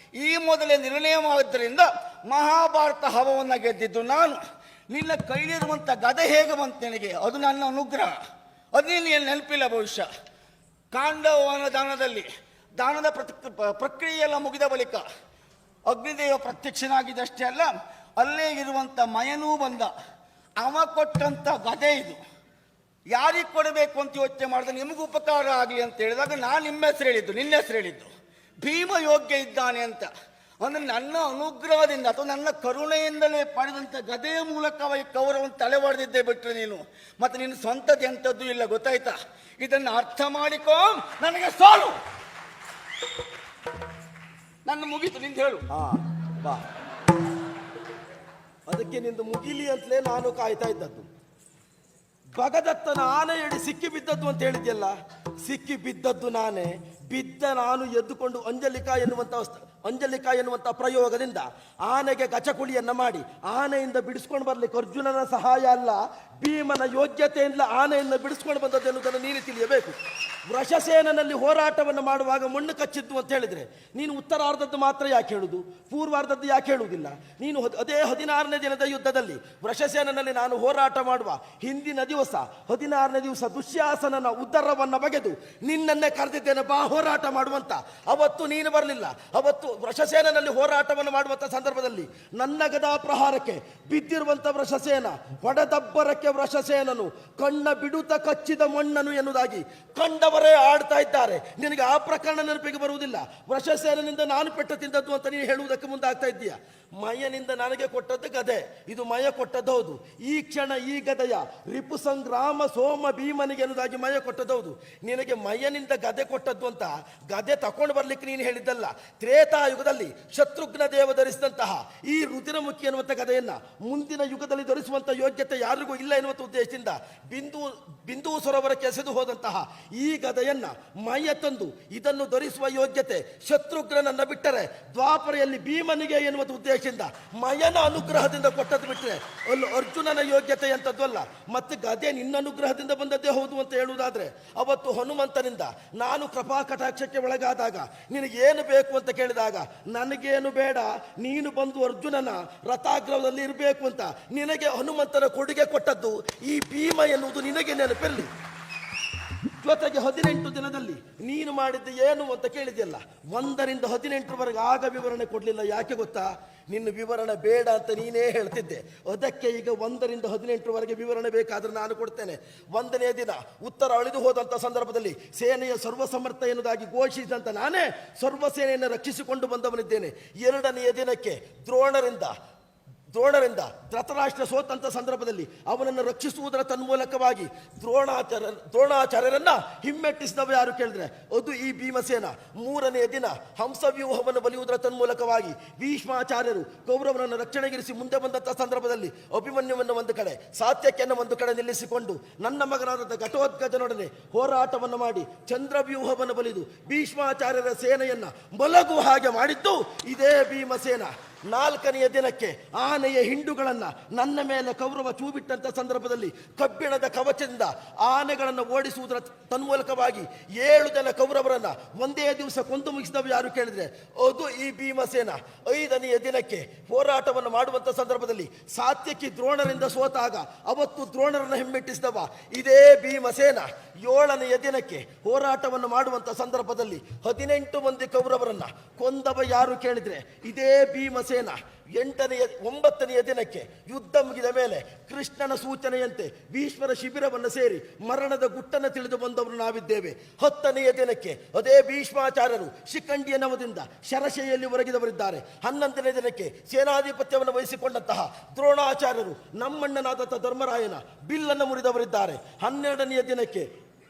ಈ ಮೊದಲೇ ನಿರ್ಣಯ ಮಾಡಿದ್ದರಿಂದ ಮಹಾಭಾರತ ಹವವನ್ನು ಗೆದ್ದಿದ್ದು ನಾನು. ನಿನ್ನ ಕೈಲಿರುವಂಥ ಗದೆ ಹೇಗೆ ಬಂತು ನಿನಗೆ? ಅದು ನನ್ನ ಅನುಗ್ರಹ. ಅದು ನೀನು ನೆನಪಿಲ್ಲ ಬಹುಶಃ. ಕಾಂಡವನ ದಾನದ ಪ್ರಕ್ರಿಯೆಯೆಲ್ಲ ಮುಗಿದ ಬಳಿಕ ಅಗ್ನಿದೇವ ಪ್ರತ್ಯಕ್ಷನಾಗಿದ್ದಷ್ಟೇ ಅಲ್ಲ, ಅಲ್ಲೇ ಇರುವಂಥ ಮಯನೂ ಬಂದ. ಅವ ಕೊಟ್ಟಂಥ ಗದೆ ಇದು. ಯಾರಿಗೆ ಕೊಡಬೇಕು ಅಂತ ಯೋಚನೆ ಮಾಡಿದ್ರೆ ನಿಮಗೂ ಉಪಕಾರ ಆಗಲಿ ಅಂತ ಹೇಳಿದಾಗ ನಾನು ನಿಮ್ಮ ಹೆಸರು ಹೇಳಿದ್ದು, ನಿನ್ನ ಹೆಸರು ಹೇಳಿದ್ದು. ಭೀಮ ಯೋಗ್ಯ ಇದ್ದಾನೆ ಅಂತ. ಅಂದ್ರೆ ನನ್ನ ಅನುಗ್ರಹದಿಂದ ಅಥವಾ ನನ್ನ ಕರುಣೆಯಿಂದಲೇ ಪಡೆದಂತ ಗದೆಯ ಮೂಲಕವಾಗಿ ಕೌರವನ ತಲೆ ಹೊಡೆದಿದ್ದೆ ಬಿಟ್ರೆ ನೀನು ಮತ್ತೆ ನಿನ್ನ ಸ್ವಂತದ ಎಂಥದ್ದು ಇಲ್ಲ, ಗೊತ್ತಾಯ್ತಾ? ಇದನ್ನು ಅರ್ಥ ಮಾಡಿಕೋ. ನನಗೆ ಸೋಲು ನನ್ನ ಮುಗೀತು, ನಿಂದು ಹೇಳು. ಹಾ ಬಾ, ಅದಕ್ಕೆ ನಿಂದು ಮುಗಿಲಿ ಅಂತಲೇ ನಾನು ಕಾಯ್ತಾ ಇದ್ದದ್ದು. ಭಗದತ್ತನ ಆನೆಯಡಿ ಸಿಕ್ಕಿ ಬಿದ್ದದ್ದು ಅಂತ ಹೇಳಿದ್ಯಲ್ಲ, ಸಿಕ್ಕಿ ಬಿದ್ದದ್ದು ನಾನೇ. ಬಿದ್ದ ನಾನು ಎದ್ದುಕೊಂಡು ಅಂಜಲಿಕಾ ಎನ್ನುವಂತ ಪ್ರಯೋಗದಿಂದ ಆನೆಗೆ ಗಚಕುಳಿಯನ್ನ ಮಾಡಿ ಆನೆಯಿಂದ ಬಿಡಿಸ್ಕೊಂಡು ಬರ್ಲಿಕ್ಕೆ ಅರ್ಜುನನ ಸಹಾಯ ಅಲ್ಲ, ಭೀಮನ ಯೋಗ್ಯತೆಯಿಂದ ಆನೆಯನ್ನು ಬಿಡಿಸ್ಕೊಂಡು ಬಂದದ್ದು ಎನ್ನುವುದನ್ನು ನೀನು ತಿಳಿಯಬೇಕು. ವೃಷಸೇನಲ್ಲಿ ಹೋರಾಟವನ್ನು ಮಾಡುವಾಗ ಮಣ್ಣು ಕಚ್ಚಿದ್ದು ಅಂತ ಹೇಳಿದ್ರೆ ನೀನು ಉತ್ತರಾರ್ಧದ್ದು ಮಾತ್ರ ಯಾಕೆ ಹೇಳುದು, ಪೂರ್ವಾರ್ಧದ್ದು ಯಾಕೆ ಹೇಳುವುದಿಲ್ಲ? ನೀನು ಅದೇ 16ನೇ ದಿನದ ಯುದ್ಧದಲ್ಲಿ ವೃಷಸೇನಲ್ಲಿ ನಾನು ಹೋರಾಟ ಮಾಡುವ ಹಿಂದಿನ ದಿವಸ 16ನೇ ದಿವಸ ದುಶ್ಯಾಸನನ ಉದರವನ್ನ ಬಗೆದು ನಿನ್ನನ್ನೇ ಕರೆದಿದ್ದೇನೆ, ಬಾ ಹೋರಾಟ ಮಾಡುವಂತ. ಅವತ್ತು ನೀನು ಬರಲಿಲ್ಲ. ಅವತ್ತು ವೃಷಸೇನಲ್ಲಿ ಹೋರಾಟವನ್ನು ಮಾಡುವಂತ ಸಂದರ್ಭದಲ್ಲಿ ನನ್ನ ಗದಾ ಪ್ರಹಾರಕ್ಕೆ ಬಿದ್ದಿರುವಂತ ವೃಷಸೇನ ಹೊಡೆದಬ್ಬರಕ್ಕೆ ವೃಷಸೇನನು ಕಣ್ಣ ಬಿಡುತ್ತ ಕಚ್ಚಿದ ಮಣ್ಣನು ಎನ್ನುವುದಾಗಿ ಕಂಡವರೇ ಆಡ್ತಾ ಇದ್ದಾರೆ. ನಿನಗೆ ಆ ಪ್ರಕರಣ ನೆನಪಿಗೆ ಬರುವುದಿಲ್ಲ. ವೃಷಸೇನಿಂದ ನಾನು ಪೆಟ್ಟು ತಿಂದದ್ದು ಅಂತ ನೀನು ಹೇಳುವುದಕ್ಕೆ ಮುಂದಾಗ್ತಾ ಇದ್ದೀಯ. ಮಯನಿಂದ ನನಗೆ ಕೊಟ್ಟದ್ದು ಗದೆ, ಇದು ಮಯ ಕೊಟ್ಟದ್ದು ಹೌದು. ಈ ಕ್ಷಣ ಈ ಗದೆಯ ರಿಪು ಸಂಗ್ರಾಮ ಸೋಮ ಭೀಮನಿಗೆ ಎನ್ನುವುದಾಗಿ ಮಯ ಕೊಟ್ಟದ್ದು ಹೌದು. ನಿನಗೆ ಮಯನಿಂದ ಗದೆ ಕೊಟ್ಟದ್ದು ಅಂತ ಗದೆ ತಕೊಂಡು ಬರ್ಲಿಕ್ಕೆ ನೀನು ಹೇಳಿದ್ದಲ್ಲ. ತ್ರೇತಾಯುಗದಲ್ಲಿ ಶತ್ರುಘ್ನ ದೇವ ಧರಿಸಿದಂತಹ ಈ ರುದಿರಮುಖಿ ಎನ್ನುವಂಥ ಗದೆಯನ್ನ ಮುಂದಿನ ಯುಗದಲ್ಲಿ ಧರಿಸುವಂತ ಯೋಗ್ಯತೆ ಯಾರಿಗೂ ಇಲ್ಲ ಎನ್ನುವಂಥ ಉದ್ದೇಶದಿಂದ ಬಿಂದು ಸರೋವರಕ್ಕೆ ಎಸೆದು ಹೋದಂತಹ ಈ ಗದೆಯನ್ನ ಮಯ ತಂದು ಇದನ್ನು ಧರಿಸುವ ಯೋಗ್ಯತೆ ಶತ್ರುಘ್ನನನ್ನ ಬಿಟ್ಟರೆ ದ್ವಾಪರೆಯಲ್ಲಿ ಭೀಮನಿಗೆ ಎನ್ನುವಂಥ ಉದ್ದೇಶದಿಂದ ಮಯನ ಅನುಗ್ರಹದಿಂದ ಕೊಟ್ಟದ್ದು ಬಿಟ್ಟರೆ ಅಲ್ಲಿ ಅರ್ಜುನನ ಯೋಗ್ಯತೆ ಅಂತದ್ದು ಅಲ್ಲ. ಮತ್ತೆ ಗದೆ ನಿನ್ನ ಅನುಗ್ರಹದಿಂದ ಬಂದದ್ದೇ ಹೌದು ಅಂತ ಹೇಳುವುದಾದ್ರೆ ಅವತ್ತು ಹನುಮಂತನಿಂದ ನಾನು ಕೃಪಾ ಕಟಾಕ್ಷಕ್ಕೆ ಒಳಗಾದಾಗ ನಿನಗೇನು ಬೇಕು ಅಂತ ಕೇಳಿದಾಗ ನನಗೇನು ಬೇಡ, ನೀನು ಬಂದು ಅರ್ಜುನನ ರಥಾಗ್ರಹದಲ್ಲಿ ಇರಬೇಕು ಅಂತ ನಿನಗೆ ಹನುಮಂತನ ಕೊಡುಗೆ ಕೊಟ್ಟದ್ದು ಈ ಭೀಮ ಎನ್ನುವುದು ನಿನಗೆ ನೆನಪಿರಲಿ. ಜೊತೆಗೆ 18 ದಿನದಲ್ಲಿ ನೀನು ಮಾಡಿದ್ದು ಏನು ಅಂತ ಕೇಳಿದೆಯಲ್ಲ, 1ರಿಂದ 18ರವರೆಗೆ ಆಗ ವಿವರಣೆ ಕೊಡಲಿಲ್ಲ. ಯಾಕೆ ಗೊತ್ತಾ? ನಿನ್ನ ವಿವರಣೆ ಬೇಡ ಅಂತ ನೀನೇ ಹೇಳ್ತಿದ್ದೆ. ಅದಕ್ಕೆ ಈಗ 1ರಿಂದ 18ರವರೆಗೆ ವಿವರಣೆ ಬೇಕಾದ್ರೆ ನಾನು ಕೊಡ್ತೇನೆ. 1ನೇ ದಿನ ಉತ್ತರ ಅಳಿದು ಹೋದಂಥ ಸಂದರ್ಭದಲ್ಲಿ ಸೇನೆಯ ಸರ್ವಸಮರ್ಥ ಎನ್ನುವುದಾಗಿ ಘೋಷಿಸಿದಂತ ನಾನೇ ಸರ್ವಸೇನೆಯನ್ನು ರಕ್ಷಿಸಿಕೊಂಡು ಬಂದವನಿದ್ದೇನೆ. 2ನೆಯ ದಿನಕ್ಕೆ ದ್ರೋಣರಿಂದ ಧೃತರಾಷ್ಟ್ರ ಸೋತಂತ ಸಂದರ್ಭದಲ್ಲಿ ಅವನನ್ನು ರಕ್ಷಿಸುವುದರ ತನ್ಮೂಲಕವಾಗಿ ದ್ರೋಣಾಚಾರ್ಯರನ್ನ ಹಿಮ್ಮೆಟ್ಟಿಸಿದವ ಯಾರು ಕೇಳಿದ್ರೆ ಅದು ಈ ಭೀಮಸೇನ. 3ನೇ ದಿನ ಹಂಸವ್ಯೂಹವನ್ನು ಬಲಿಯುವುದರ ತನ್ಮೂಲಕವಾಗಿ ಭೀಷ್ಮಾಚಾರ್ಯರು ಕೌರವರನ್ನು ರಕ್ಷಣೆಗಿರಿಸಿ ಮುಂದೆ ಬಂದಂಥ ಸಂದರ್ಭದಲ್ಲಿ ಅಭಿಮನ್ಯುವನ್ನು ಒಂದು ಕಡೆ ಸಾತ್ಯಕಿಯನ್ನು ಒಂದು ಕಡೆ ನಿಲ್ಲಿಸಿಕೊಂಡು ನನ್ನ ಮಗನಾದ ಘಟೋತ್ಕಜನೊಡನೆ ಹೋರಾಟವನ್ನು ಮಾಡಿ ಚಂದ್ರವ್ಯೂಹವನ್ನು ಬಲಿದು ಭೀಷ್ಮಾಚಾರ್ಯರ ಸೇನೆಯನ್ನ ಮಲಗುವ ಹಾಗೆ ಮಾಡಿದ್ದು ಇದೇ ಭೀಮಸೇನ. 4ನೆಯ ದಿನಕ್ಕೆ ಆನೆಯ ಹಿಂಡುಗಳನ್ನ ನನ್ನ ಮೇಲೆ ಕೌರವ ಚೂಬಿಟ್ಟಂತ ಸಂದರ್ಭದಲ್ಲಿ ಕಬ್ಬಿಣದ ಕವಚದಿಂದ ಆನೆಗಳನ್ನು ಓಡಿಸುವುದರ ತನ್ಮೂಲಕವಾಗಿ 7 ಜನ ಕೌರವರನ್ನ ಒಂದೇ ದಿವಸ ಕೊಂದು ಮುಗಿಸಿದವು ಯಾರು ಕೇಳಿದ್ರೆ ಅದು ಈ ಭೀಮಸೇನ. 5ನೆಯ ದಿನಕ್ಕೆ ಹೋರಾಟವನ್ನು ಮಾಡುವಂತ ಸಂದರ್ಭದಲ್ಲಿ ಸಾತ್ಯಕಿ ದ್ರೋಣರಿಂದ ಸೋತಾಗ ಅವತ್ತು ದ್ರೋಣರನ್ನು ಹಿಮ್ಮೆಟ್ಟಿಸಿದವ ಇದೇ ಭೀಮಸೇನ. 7ನೆಯ ದಿನಕ್ಕೆ ಹೋರಾಟವನ್ನು ಮಾಡುವಂತ ಸಂದರ್ಭದಲ್ಲಿ 18 ಮಂದಿ ಕೌರವರನ್ನ ಕೊಂದವ ಯಾರು ಕೇಳಿದ್ರೆ ಇದೇ ಭೀಮಸೇನ. 9ನೆಯ ದಿನಕ್ಕೆ ಯುದ್ಧ ಮುಗಿದ ಮೇಲೆ ಕೃಷ್ಣನ ಸೂಚನೆಯಂತೆ ಭೀಷ್ಮರ ಶಿಬಿರವನ್ನು ಸೇರಿ ಮರಣದ ಗುಟ್ಟನ್ನು ತಿಳಿದು ಬಂದವರು ನಾವಿದ್ದೇವೆ. 10ನೆಯ ದಿನಕ್ಕೆ ಅದೇ ಭೀಷ್ಮಾಚಾರ್ಯರು ಶಿಖಂಡಿಯ ನವದಿಂದ ಶರಶೆಯಲ್ಲಿ ಒರಗಿದವರಿದ್ದಾರೆ. 11ನೇ ದಿನಕ್ಕೆ ಸೇನಾಧಿಪತ್ಯವನ್ನು ವಹಿಸಿಕೊಂಡಂತಹ ದ್ರೋಣಾಚಾರ್ಯರು ನಮ್ಮಣ್ಣನಾದಂಥ ಧರ್ಮರಾಯನ ಬಿಲ್ಲನ್ನು ಮುರಿದವರಿದ್ದಾರೆ.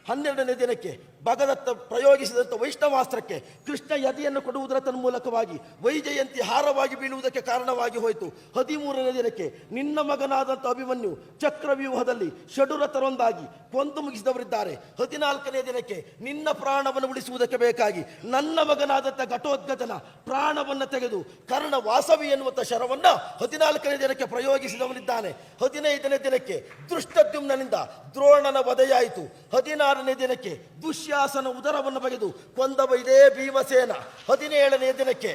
12ನೇ ದಿನಕ್ಕೆ ಭಗದತ್ತ ಪ್ರಯೋಗಿಸಿದಂಥ ವೈಷ್ಣವಾಸ್ತ್ರಕ್ಕೆ ಕೃಷ್ಣ ಯದಿಯನ್ನು ಕೊಡುವುದರ ತನ್ಮೂಲಕವಾಗಿ ವೈಜಯಂತಿ ಹಾರವಾಗಿ ಬೀಳುವುದಕ್ಕೆ ಕಾರಣವಾಗಿ ಹೋಯಿತು. 13ನೇ ದಿನಕ್ಕೆ ನಿನ್ನ ಮಗನಾದಂಥ ಅಭಿಮನ್ಯು ಚಕ್ರವ್ಯೂಹದಲ್ಲಿ ಷಡುರಥರೊಂದಾಗಿ ಕೊಂದು ಮುಗಿಸಿದವರಿದ್ದಾರೆ. 14ನೇ ದಿನಕ್ಕೆ ನಿನ್ನ ಪ್ರಾಣವನ್ನು ಉಳಿಸುವುದಕ್ಕೆ ಬೇಕಾಗಿ ನನ್ನ ಮಗನಾದಂಥ ಘಟೋತ್ಕಜನ ಪ್ರಾಣವನ್ನು ತೆಗೆದು ಕರ್ಣ ವಾಸವಿ ಎನ್ನುವಂಥ ಶರವನ್ನ 14ನೇ ದಿನಕ್ಕೆ ಪ್ರಯೋಗಿಸಿದವನಿದ್ದಾನೆ. 15ನೇ ದಿನಕ್ಕೆ ದೃಷ್ಟದ್ಯುಮ್ನನಿಂದ ದ್ರೋಣನ ವಧೆಯಾಯಿತು. 16ನೇ ದಿನಕ್ಕೆ ದುಶ್ಯಾಸನ ಉದರವನ್ನು ಬಗೆದು ಕೊಂದವ ಇದೇ ಭೀಮಸೇನ. 17ನೇ ದಿನಕ್ಕೆ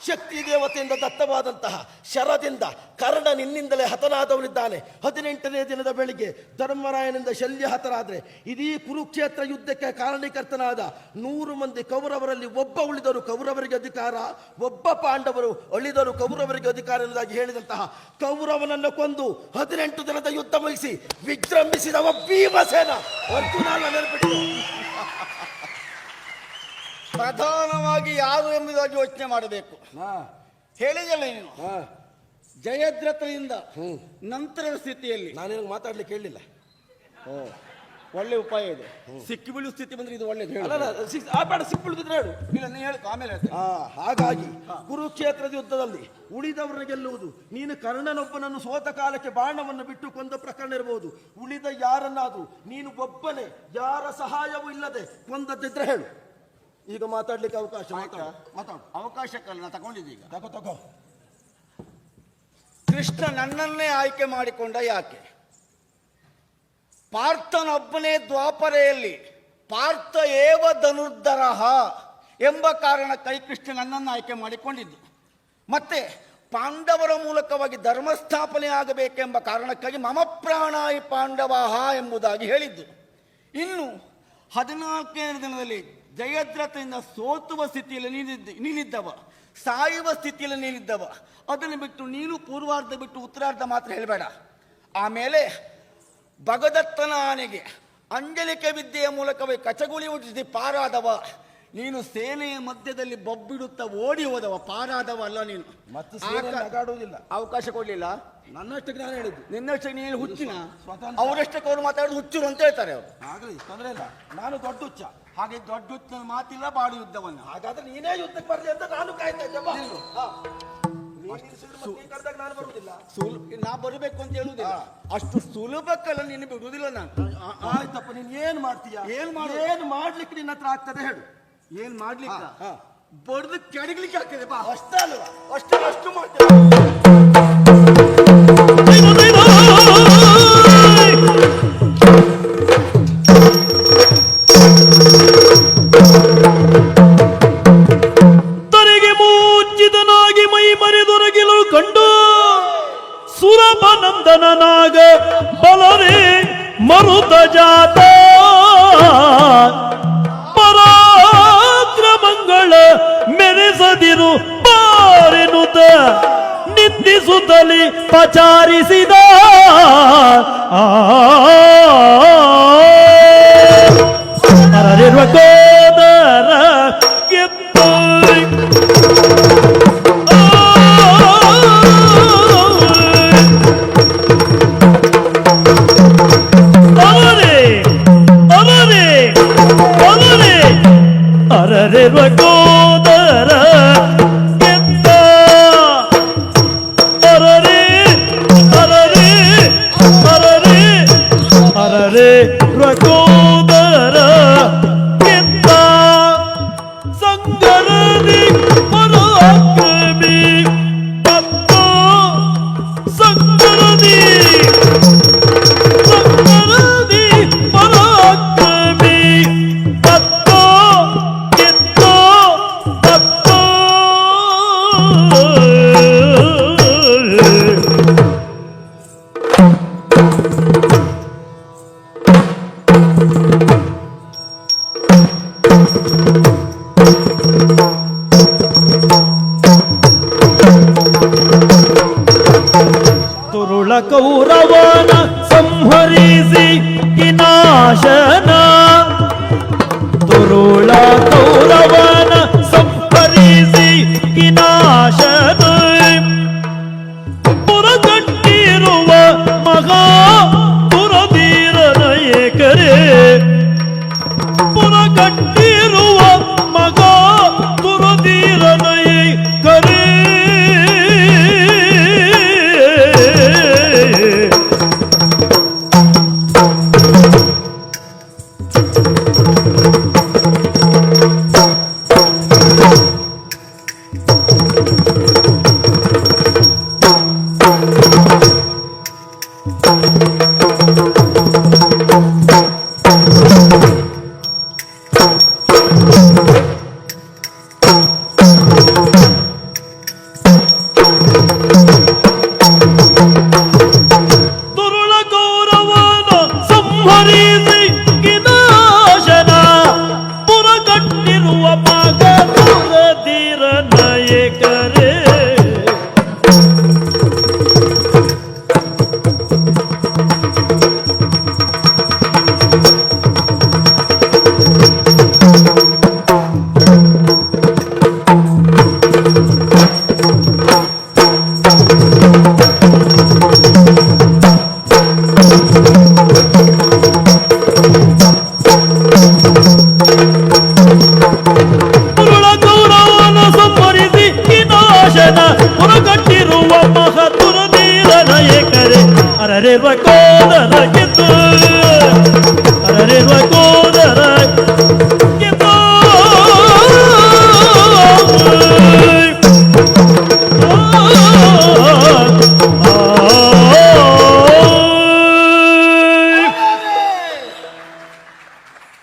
ಶಕ್ತಿ ದೇವತೆಯಿಂದ ದತ್ತವಾದಂತಹ ಶರದಿಂದ ಕರ್ಣ ನಿನ್ನಿಂದಲೇ ಹತನಾದವನಿದ್ದಾನೆ. 18ನೇ ದಿನದ ಬೆಳಿಗ್ಗೆ ಧರ್ಮರಾಯನಿಂದ ಶಲ್ಯ ಹತರಾದ್ರೆ ಇಡೀ ಕುರುಕ್ಷೇತ್ರ ಯುದ್ಧಕ್ಕೆ ಕಾರಣೀಕರ್ತನಾದ 100 ಮಂದಿ ಕೌರವರಲ್ಲಿ ಒಬ್ಬ ಉಳಿದರು ಕೌರವರಿಗೆ ಅಧಿಕಾರ, ಒಬ್ಬ ಪಾಂಡವರು ಅಳಿದರು ಕೌರವರಿಗೆ ಅಧಿಕಾರ ಎನ್ನುವುದಾಗಿ ಹೇಳಿದಂತಹ ಕೌರವನನ್ನು ಕೊಂದು 18 ದಿನದ ಯುದ್ಧ ಮುಗಿಸಿ ವಿಜೃಂಭಿಸಿದವ ಭೀಮಸೇನ. ಅರ್ಜುನ ನೆನಪಿಟ್ಟು ಪ್ರಧಾನವಾಗಿ ಯಾರು ಎಂಬುದಾಗಿ ಯೋಚನೆ ಮಾಡಬೇಕು. ಹೇಳಿದಲ್ಲ ನೀನು ಜಯದ್ರಥದಿಂದ ನಂತರದ ಸ್ಥಿತಿಯಲ್ಲಿ ನಾನೇನು ಮಾತಾಡ್ಲಿಕ್ಕೆ ಹೇಳಿಲ್ಲ. ಒಳ್ಳೆ ಉಪಾಯ ಇದೆ. ಸಿಕ್ಕಿ ಬೀಳುವ ಸ್ಥಿತಿ ಬಂದ್ರೆ ಇದು ಒಳ್ಳೇದು. ಸಿಕ್ಬಿಡುದಿದ್ರೆ ಹೇಳು. ಇಲ್ಲ ನೀ ಹೇಳು ಆಮೇಲೆ ಹೇಳ್ತೇನೆ. ಹಾಗಾಗಿ ಕುರುಕ್ಷೇತ್ರದ ಯುದ್ಧದಲ್ಲಿ ಉಳಿದವರನ್ನ ಗೆಲ್ಲುವುದು. ನೀನು ಕರ್ಣನೊಬ್ಬನನ್ನು ಸೋತ ಕಾಲಕ್ಕೆ ಬಾಣವನ್ನು ಬಿಟ್ಟು ಕೊಂದ ಪ್ರಕರಣ ಇರಬಹುದು. ಉಳಿದ ಯಾರನ್ನಾದ್ರೂ ನೀನು ಒಬ್ಬನೇ ಯಾರ ಸಹಾಯವೂ ಇಲ್ಲದೆ ಕೊಂದದ್ದಿದ್ರೆ ಹೇಳು. ಈಗ ಮಾತಾಡ್ಲಿಕ್ಕೆ ಅವಕಾಶ. ಮಾತಾಡು. ಅವಕಾಶಕ್ಕಲ್ಲ, ನಾ ತಗೊಂಡಿದ್ದೀಗ. ತಗೋ. ಕೃಷ್ಣ ನನ್ನನ್ನೇ ಆಯ್ಕೆ ಮಾಡಿಕೊಂಡ ಯಾಕೆ? ಪಾರ್ಥನೊಬ್ಬನೇ ದ್ವಾಪರೆಯಲ್ಲಿ ಪಾರ್ಥ ಏವ ಧನುರ್ಧರಃ ಎಂಬ ಕಾರಣಕ್ಕಾಗಿ ಕೃಷ್ಣ ನನ್ನನ್ನು ಆಯ್ಕೆ ಮಾಡಿಕೊಂಡಿದ್ದು. ಮತ್ತೆ ಪಾಂಡವರ ಮೂಲಕವಾಗಿ ಧರ್ಮಸ್ಥಾಪನೆ ಆಗಬೇಕೆಂಬ ಕಾರಣಕ್ಕಾಗಿ ಮಮ ಪ್ರಾಣಾಯಿ ಪಾಂಡವಾಹ ಎಂಬುದಾಗಿ ಹೇಳಿದ್ದು. ಇನ್ನು 14ನೇ ದಿನದಲ್ಲಿ ಜಯದ್ರಥದಿಂದ ಸೋತುವ ಸ್ಥಿತಿಯಲ್ಲಿ ನೀನಿದ್ದವ, ಸಾಯುವ ಸ್ಥಿತಿಯಲ್ಲಿ ನೀನಿದ್ದವ. ಅದನ್ನು ಬಿಟ್ಟು ನೀನು ಪೂರ್ವಾರ್ಧ ಬಿಟ್ಟು ಉತ್ತರಾರ್ಧ ಮಾತ್ರ ಹೇಳಬೇಡ. ಆಮೇಲೆ ಭಗದತ್ತನ ಆನೆಗೆ ಅಂಜಲಿಕೆ ವಿದ್ಯೆಯ ಮೂಲಕವೇ ಕಚಗುಳಿ ಉಳಿಸಿ ಪಾರಾದವ ನೀನು. ಸೇನೆಯ ಮಧ್ಯದಲ್ಲಿ ಬೊಬ್ಬಿಡುತ್ತಾ ಓಡಿ ಹೋದವ, ಪಾರಾದವ ಅಲ್ಲ ನೀನು. ಮತ್ತೆ ಅವಕಾಶ ಕೊಡ್ಲಿಲ್ಲ. ನನ್ನಷ್ಟಕ್ಕೆ ನಾನು ಹೇಳಿದ್ದು. ನಿನ್ನಷ್ಟಕ್ಕೆ ನೀನು ಹುಚ್ಚಿನ, ಅವರಷ್ಟಕ್ಕೆ ಅವರು ಮಾತಾಡೋದು ಹುಚ್ಚರು ಅಂತ ಹೇಳ್ತಾರೆ ಅವರು. ಆಗಲಿ, ತೊಂದರೆ ಇಲ್ಲ. ನಾನು ದೊಡ್ಡ ಹುಚ್ಚ. ಹಾಗೆ ದೊಡ್ಡ ಹುಚ್ಚಿನ ಮಾತಿಲ್ಲ ಬಾಡು ಯುದ್ಧವನ್ನು. ಹಾಗಾದ್ರೆ ನೀನೇ ಯುದ್ಧಕ್ಕೆ ಬರ್ಲಿ ಅಂತ ನಾನು ಕಾಯ್ತಾ ಇದ್ದೆ. ನಾನು ಬರುವುದಿಲ್ಲ. ನಾ ಬರಬೇಕು ಅಂತ ಹೇಳುದಿಲ್ಲ. ಅಷ್ಟು ಸುಲಭಕ್ಕಲ್ಲ ನೀನು ಬಿಡುವುದಿಲ್ಲ ನಾನು. ಆಯ್ತಪ್ಪ, ನೀನ್ ಏನ್ ಮಾಡ್ತೀಯ? ಏನ್ ಮಾಡ್ಲಿಕ್ಕೆ ನಿನ್ನ ಹತ್ರ ಆಗ್ತದೆ ಹೇಳು. ಏನ್ ಮಾಡ್ಲಿಕ್ಕೆ? ಬಡ್ದು ಕೆಡಗ್ಲಿಕ್ಕೆ ಆಗ್ತದೆ. ಬಾ, ಅಷ್ಟೇ ಅಲ್ವಾ? ಅಷ್ಟು ಮಾಡ್ತೇನೆ. ತರಿಗೆ ಮೂಚಿತನಾಗಿ ಮೈ ಮರೆದೊರಗಿಲು ಕಂಡು ಸುರಭನಂದನನಾಗ ಬಲರೇ ಮರುತ ಜಾತ ಪರಾಕ್ರಮಗಳ ಮೆರೆಸದಿರು ಬಾರೆನುತ ನಿಂದಿಸುತ್ತಲಿ ಪಚಾರಿಸಿದ ಅರರಿರುವ ಕೋದರ ಗೆದ್ದು ಅರರಿರುವ ಕೋದರ ಗೆದ್ದ ಅರರೆ ಅರರೆ ಅರರೆ ಅರರೆ ರಕೋದರ ಗೆದ್ದ ಸಂಗರದಿ ಪರಾಕ್ರಮಿ ಕತ್ತ ಸಂಗರದಿ ಪರಾಕ್ರಮಿ ಕತ್ತ ಗೆದ್ದ ಕತ್ತ ತುರುಳ ಕೌರವನ ಸಂಹರಿಸಿ ವಿನಾಶನ ತುರುಳ ಕೌರವನ ಸಂಹರಿಸಿ ವಿನಾಶನ ಪುರಗಟ್ಟಿರುವ ಮಗಾ ಪುರವೀರನ ಏಕರೇ ಪುರಗಟ್ಟಿರುವ ಮಗಾ ಪುರವೀರನ ಏಕರೇ ತುರುಳ ಗೌರವನ ಸಂಹರಿಸಿ ವಿನಾಶನ ಪುರಗಟ್ಟಿರುವ ಮಗ ಪುರಧೀರ ನಾಯಕರೇ ಅರರಿರುವ ಕೋದರ ಗೆದ್ದು ಅರರಿರುವ ಕೋದರ ಗೆದ್ದು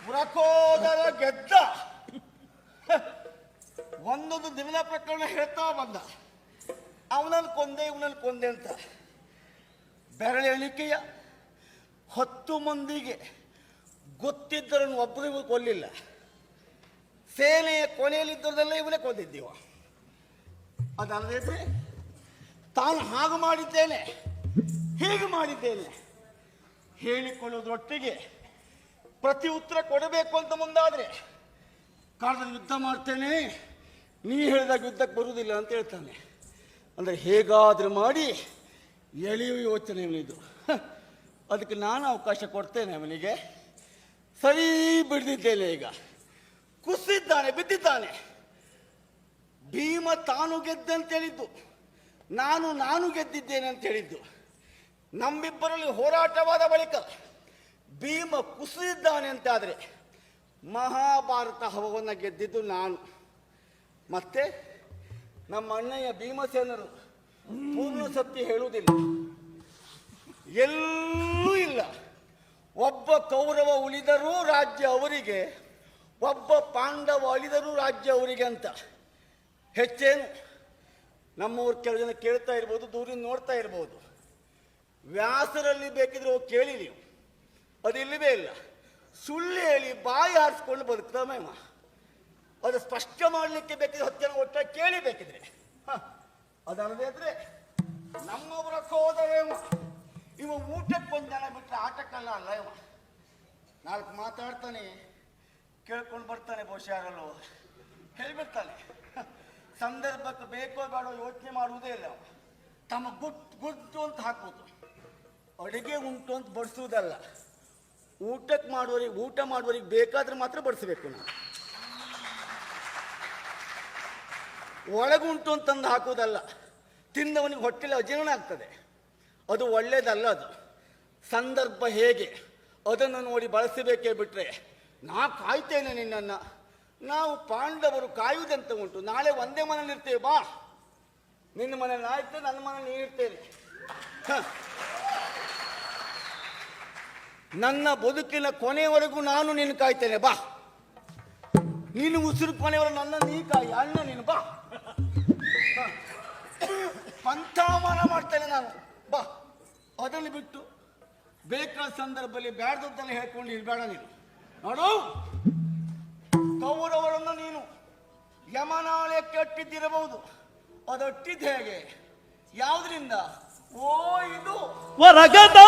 ವೃಕೋದರ ಗೆದ್ದ. ಒಂದೊಂದು ದಿನದ ಪ್ರಕರಣ ಹೇಳ್ತಾ ಬಂದ. ಅವನಲ್ಲಿ ಕೊಂದೆ ಇವನಲ್ಲಿ ಕೊಂದೆ ಅಂತ ಬೆರಳೆಣಿಕೆಯ 10 ಮಂದಿಗೆ ಗೊತ್ತಿದ್ದರನ್ನು ಒಬ್ಬರಿಗೂ ಕೊಲ್ಲಿಲ್ಲ. ಸೇನೆಯ ಕೊನೆಯಲ್ಲಿದ್ದರದೆಲ್ಲ ಇವನೇ ಕೊಂದಿದ್ದೀವ. ಅದಲ್ಲದೆ ತಾನು ಹಾಗೆ ಮಾಡಿದ್ದೇನೆ ಹೀಗೆ ಮಾಡಿದ್ದೇನೆ ಹೇಳಿಕೊಳ್ಳೋದ್ರೊಟ್ಟಿಗೆ ಪ್ರತಿ ಉತ್ತರ ಕೊಡಬೇಕು ಅಂತ ಮುಂದಾದರೆ ಕಾಲದಲ್ಲಿ ಯುದ್ಧ ಮಾಡ್ತೇನೆ, ನೀ ಹೇಳಿದಾಗ ಯುದ್ಧಕ್ಕೆ ಬರುವುದಿಲ್ಲ ಅಂತ ಹೇಳ್ತಾನೆ. ಅಂದರೆ ಹೇಗಾದರೂ ಮಾಡಿ ಎಳೆಯುವ ಯೋಚನೆ ಇವನಿದು. ಅದಕ್ಕೆ ನಾನು ಅವಕಾಶ ಕೊಡ್ತೇನೆ ಅವನಿಗೆ. ಸರಿ ಬಿಡ್ದಿದ್ದೇನೆ. ಈಗ ಕುಸಿದ್ದಾನೆ, ಬಿದ್ದಿದ್ದಾನೆ. ಭೀಮ ತಾನು ಗೆದ್ದಂತೇಳಿದ್ದು, ನಾನು ಗೆದ್ದಿದ್ದೇನೆ ಅಂತ ಹೇಳಿದ್ದು. ನಮ್ಮಿಬ್ಬರಲ್ಲಿ ಹೋರಾಟವಾದ ಬಳಿಕ ಭೀಮ ಕುಸಿದಿದ್ದಾನೆ ಅಂತಾದರೆ ಮಹಾಭಾರತ ಹವವನ್ನು ಗೆದ್ದಿದ್ದು ನಾನು. ಮತ್ತೆ ನಮ್ಮ ಅಣ್ಣಯ್ಯ ಭೀಮಸೇನರು ಪೂರ್ಣ ಸತ್ಯ ಹೇಳುವುದಿಲ್ಲ, ಎಲ್ಲೂ ಇಲ್ಲ. ಒಬ್ಬ ಕೌರವ ಉಳಿದರೂ ರಾಜ್ಯ ಅವರಿಗೆ, ಒಬ್ಬ ಪಾಂಡವ ಅಳಿದರೂ ರಾಜ್ಯ ಅವರಿಗೆ ಅಂತ. ಹೆಚ್ಚೇನು ನಮ್ಮವ್ರು ಕೆಲವು ಜನ ಕೇಳ್ತಾ ಇರ್ಬೋದು, ದೂರಿಂದ ನೋಡ್ತಾ ಇರ್ಬೋದು. ವ್ಯಾಸರಲ್ಲಿ ಬೇಕಿದ್ರೆ ಹೋಗಿ ಕೇಳಿ ನೀವು, ಅದು ಇಲ್ಲವೇ ಇಲ್ಲ. ಸುಳ್ಳು ಹೇಳಿ ಬಾಯಿ ಹಾರಿಸ್ಕೊಂಡು ಬದುಕ್ತಾ ಮೇಮ. ಅದು ಸ್ಪಷ್ಟ ಮಾಡಲಿಕ್ಕೆ ಬೇಕಿದ್ರೆ 10 ಜನ ಒಟ್ಟಾಗಿ ಕೇಳಿ ಬೇಕಿದ್ರೆ. ಅದಲ್ಲದೆ ಇದ್ರೆ ನಮ್ಮೊಬ್ಬರ ಹೋದವೇಮ ಇವ ಊಟಕ್ಕೆ 1 ಜನ ಬಿಟ್ಟರೆ ಆಟಕ್ಕಲ್ಲ ಅಲ್ಲ. ಇವ 4 ಮಾತಾಡ್ತಾನೆ, ಕೇಳ್ಕೊಂಡು ಬರ್ತಾನೆ. ಬಹುಶಃ ಯಾರಲ್ಲೋ ಹೇಳಿಬಿಡ್ತಾನೆ. ಸಂದರ್ಭಕ್ಕೆ ಬೇಕೋ ಬೇಡೋ ಯೋಚನೆ ಮಾಡುವುದೇ ಇಲ್ಲ. ತಮ್ಮ ಗುಟ್ಟು ಅಂತ ಹಾಕುವುದು, ಅಡುಗೆ ಉಂಟು ಅಂತ ಬಡಿಸುವುದಲ್ಲ. ಊಟ ಮಾಡುವವರಿಗೆ ಬೇಕಾದ್ರೆ ಮಾತ್ರ ಬಡಿಸಬೇಕು. ನಾವು ಒಳಗುಂಟು ಅಂತಂದು ಹಾಕುವುದಲ್ಲ. ತಿಂದವನಿಗೆ ಹೊಟ್ಟೆಲಿ ಅಜೀರ್ಣ ಆಗ್ತದೆ, ಅದು ಒಳ್ಳೇದಲ್ಲ. ಅದು ಸಂದರ್ಭ ಹೇಗೆ ಅದನ್ನು ನೋಡಿ ಬಳಸಬೇಕೇ ಬಿಟ್ರೆ ನಾ ಕಾಯ್ತೇನೆ ನಿನ್ನನ್ನು. ನಾವು ಪಾಂಡವರು ಕಾಯುವುದಂತ ಉಂಟು. ನಾಳೆ ಒಂದೇ ಮನೇಲಿ ಇರ್ತೇವೆ. ಬಾ, ನಿನ್ನ ಮನೇಲಿ ನಾ ಇರ್ತೇನೆ, ನನ್ನ ಮನೇಲಿ ನೀ ಇರ್ತೇನೆ. ನನ್ನ ಬದುಕಿನ ಕೊನೆಯವರೆಗೂ ನಾನು ನಿನ್ನ ಕಾಯ್ತೇನೆ. ಬಾ, ನೀನು ಉಸಿರು ಕೊನೆಯವರೆಗೂ ನನ್ನ ನೀ ಕಾಯಿ. ಅಣ್ಣ ನೀನು ಬಾ. ಪಂಥಾಮಾನ ಮಾಡ್ತೇನೆ ನಾನು. ಬಾ, ಅದನ್ನು ಬಿಟ್ಟು ಬೇಕಾದ ಸಂದರ್ಭದಲ್ಲಿ ಬ್ಯಾಡ್ದದ್ದನ್ನು ಹೇಳ್ಕೊಂಡು ಇರಬೇಡ ನೀನು. ನೋಡು, ಕೌರವರನ್ನು ನೀನು ಯಮನಾಳಕ್ಕೆ ಅಟ್ಟಿದ್ದಿರಬಹುದು. ಅದು ಅಟ್ಟಿದ್ದು ಹೇಗೆ, ಯಾವುದರಿಂದ? ಓ, ಇದು ಹೊರಗದ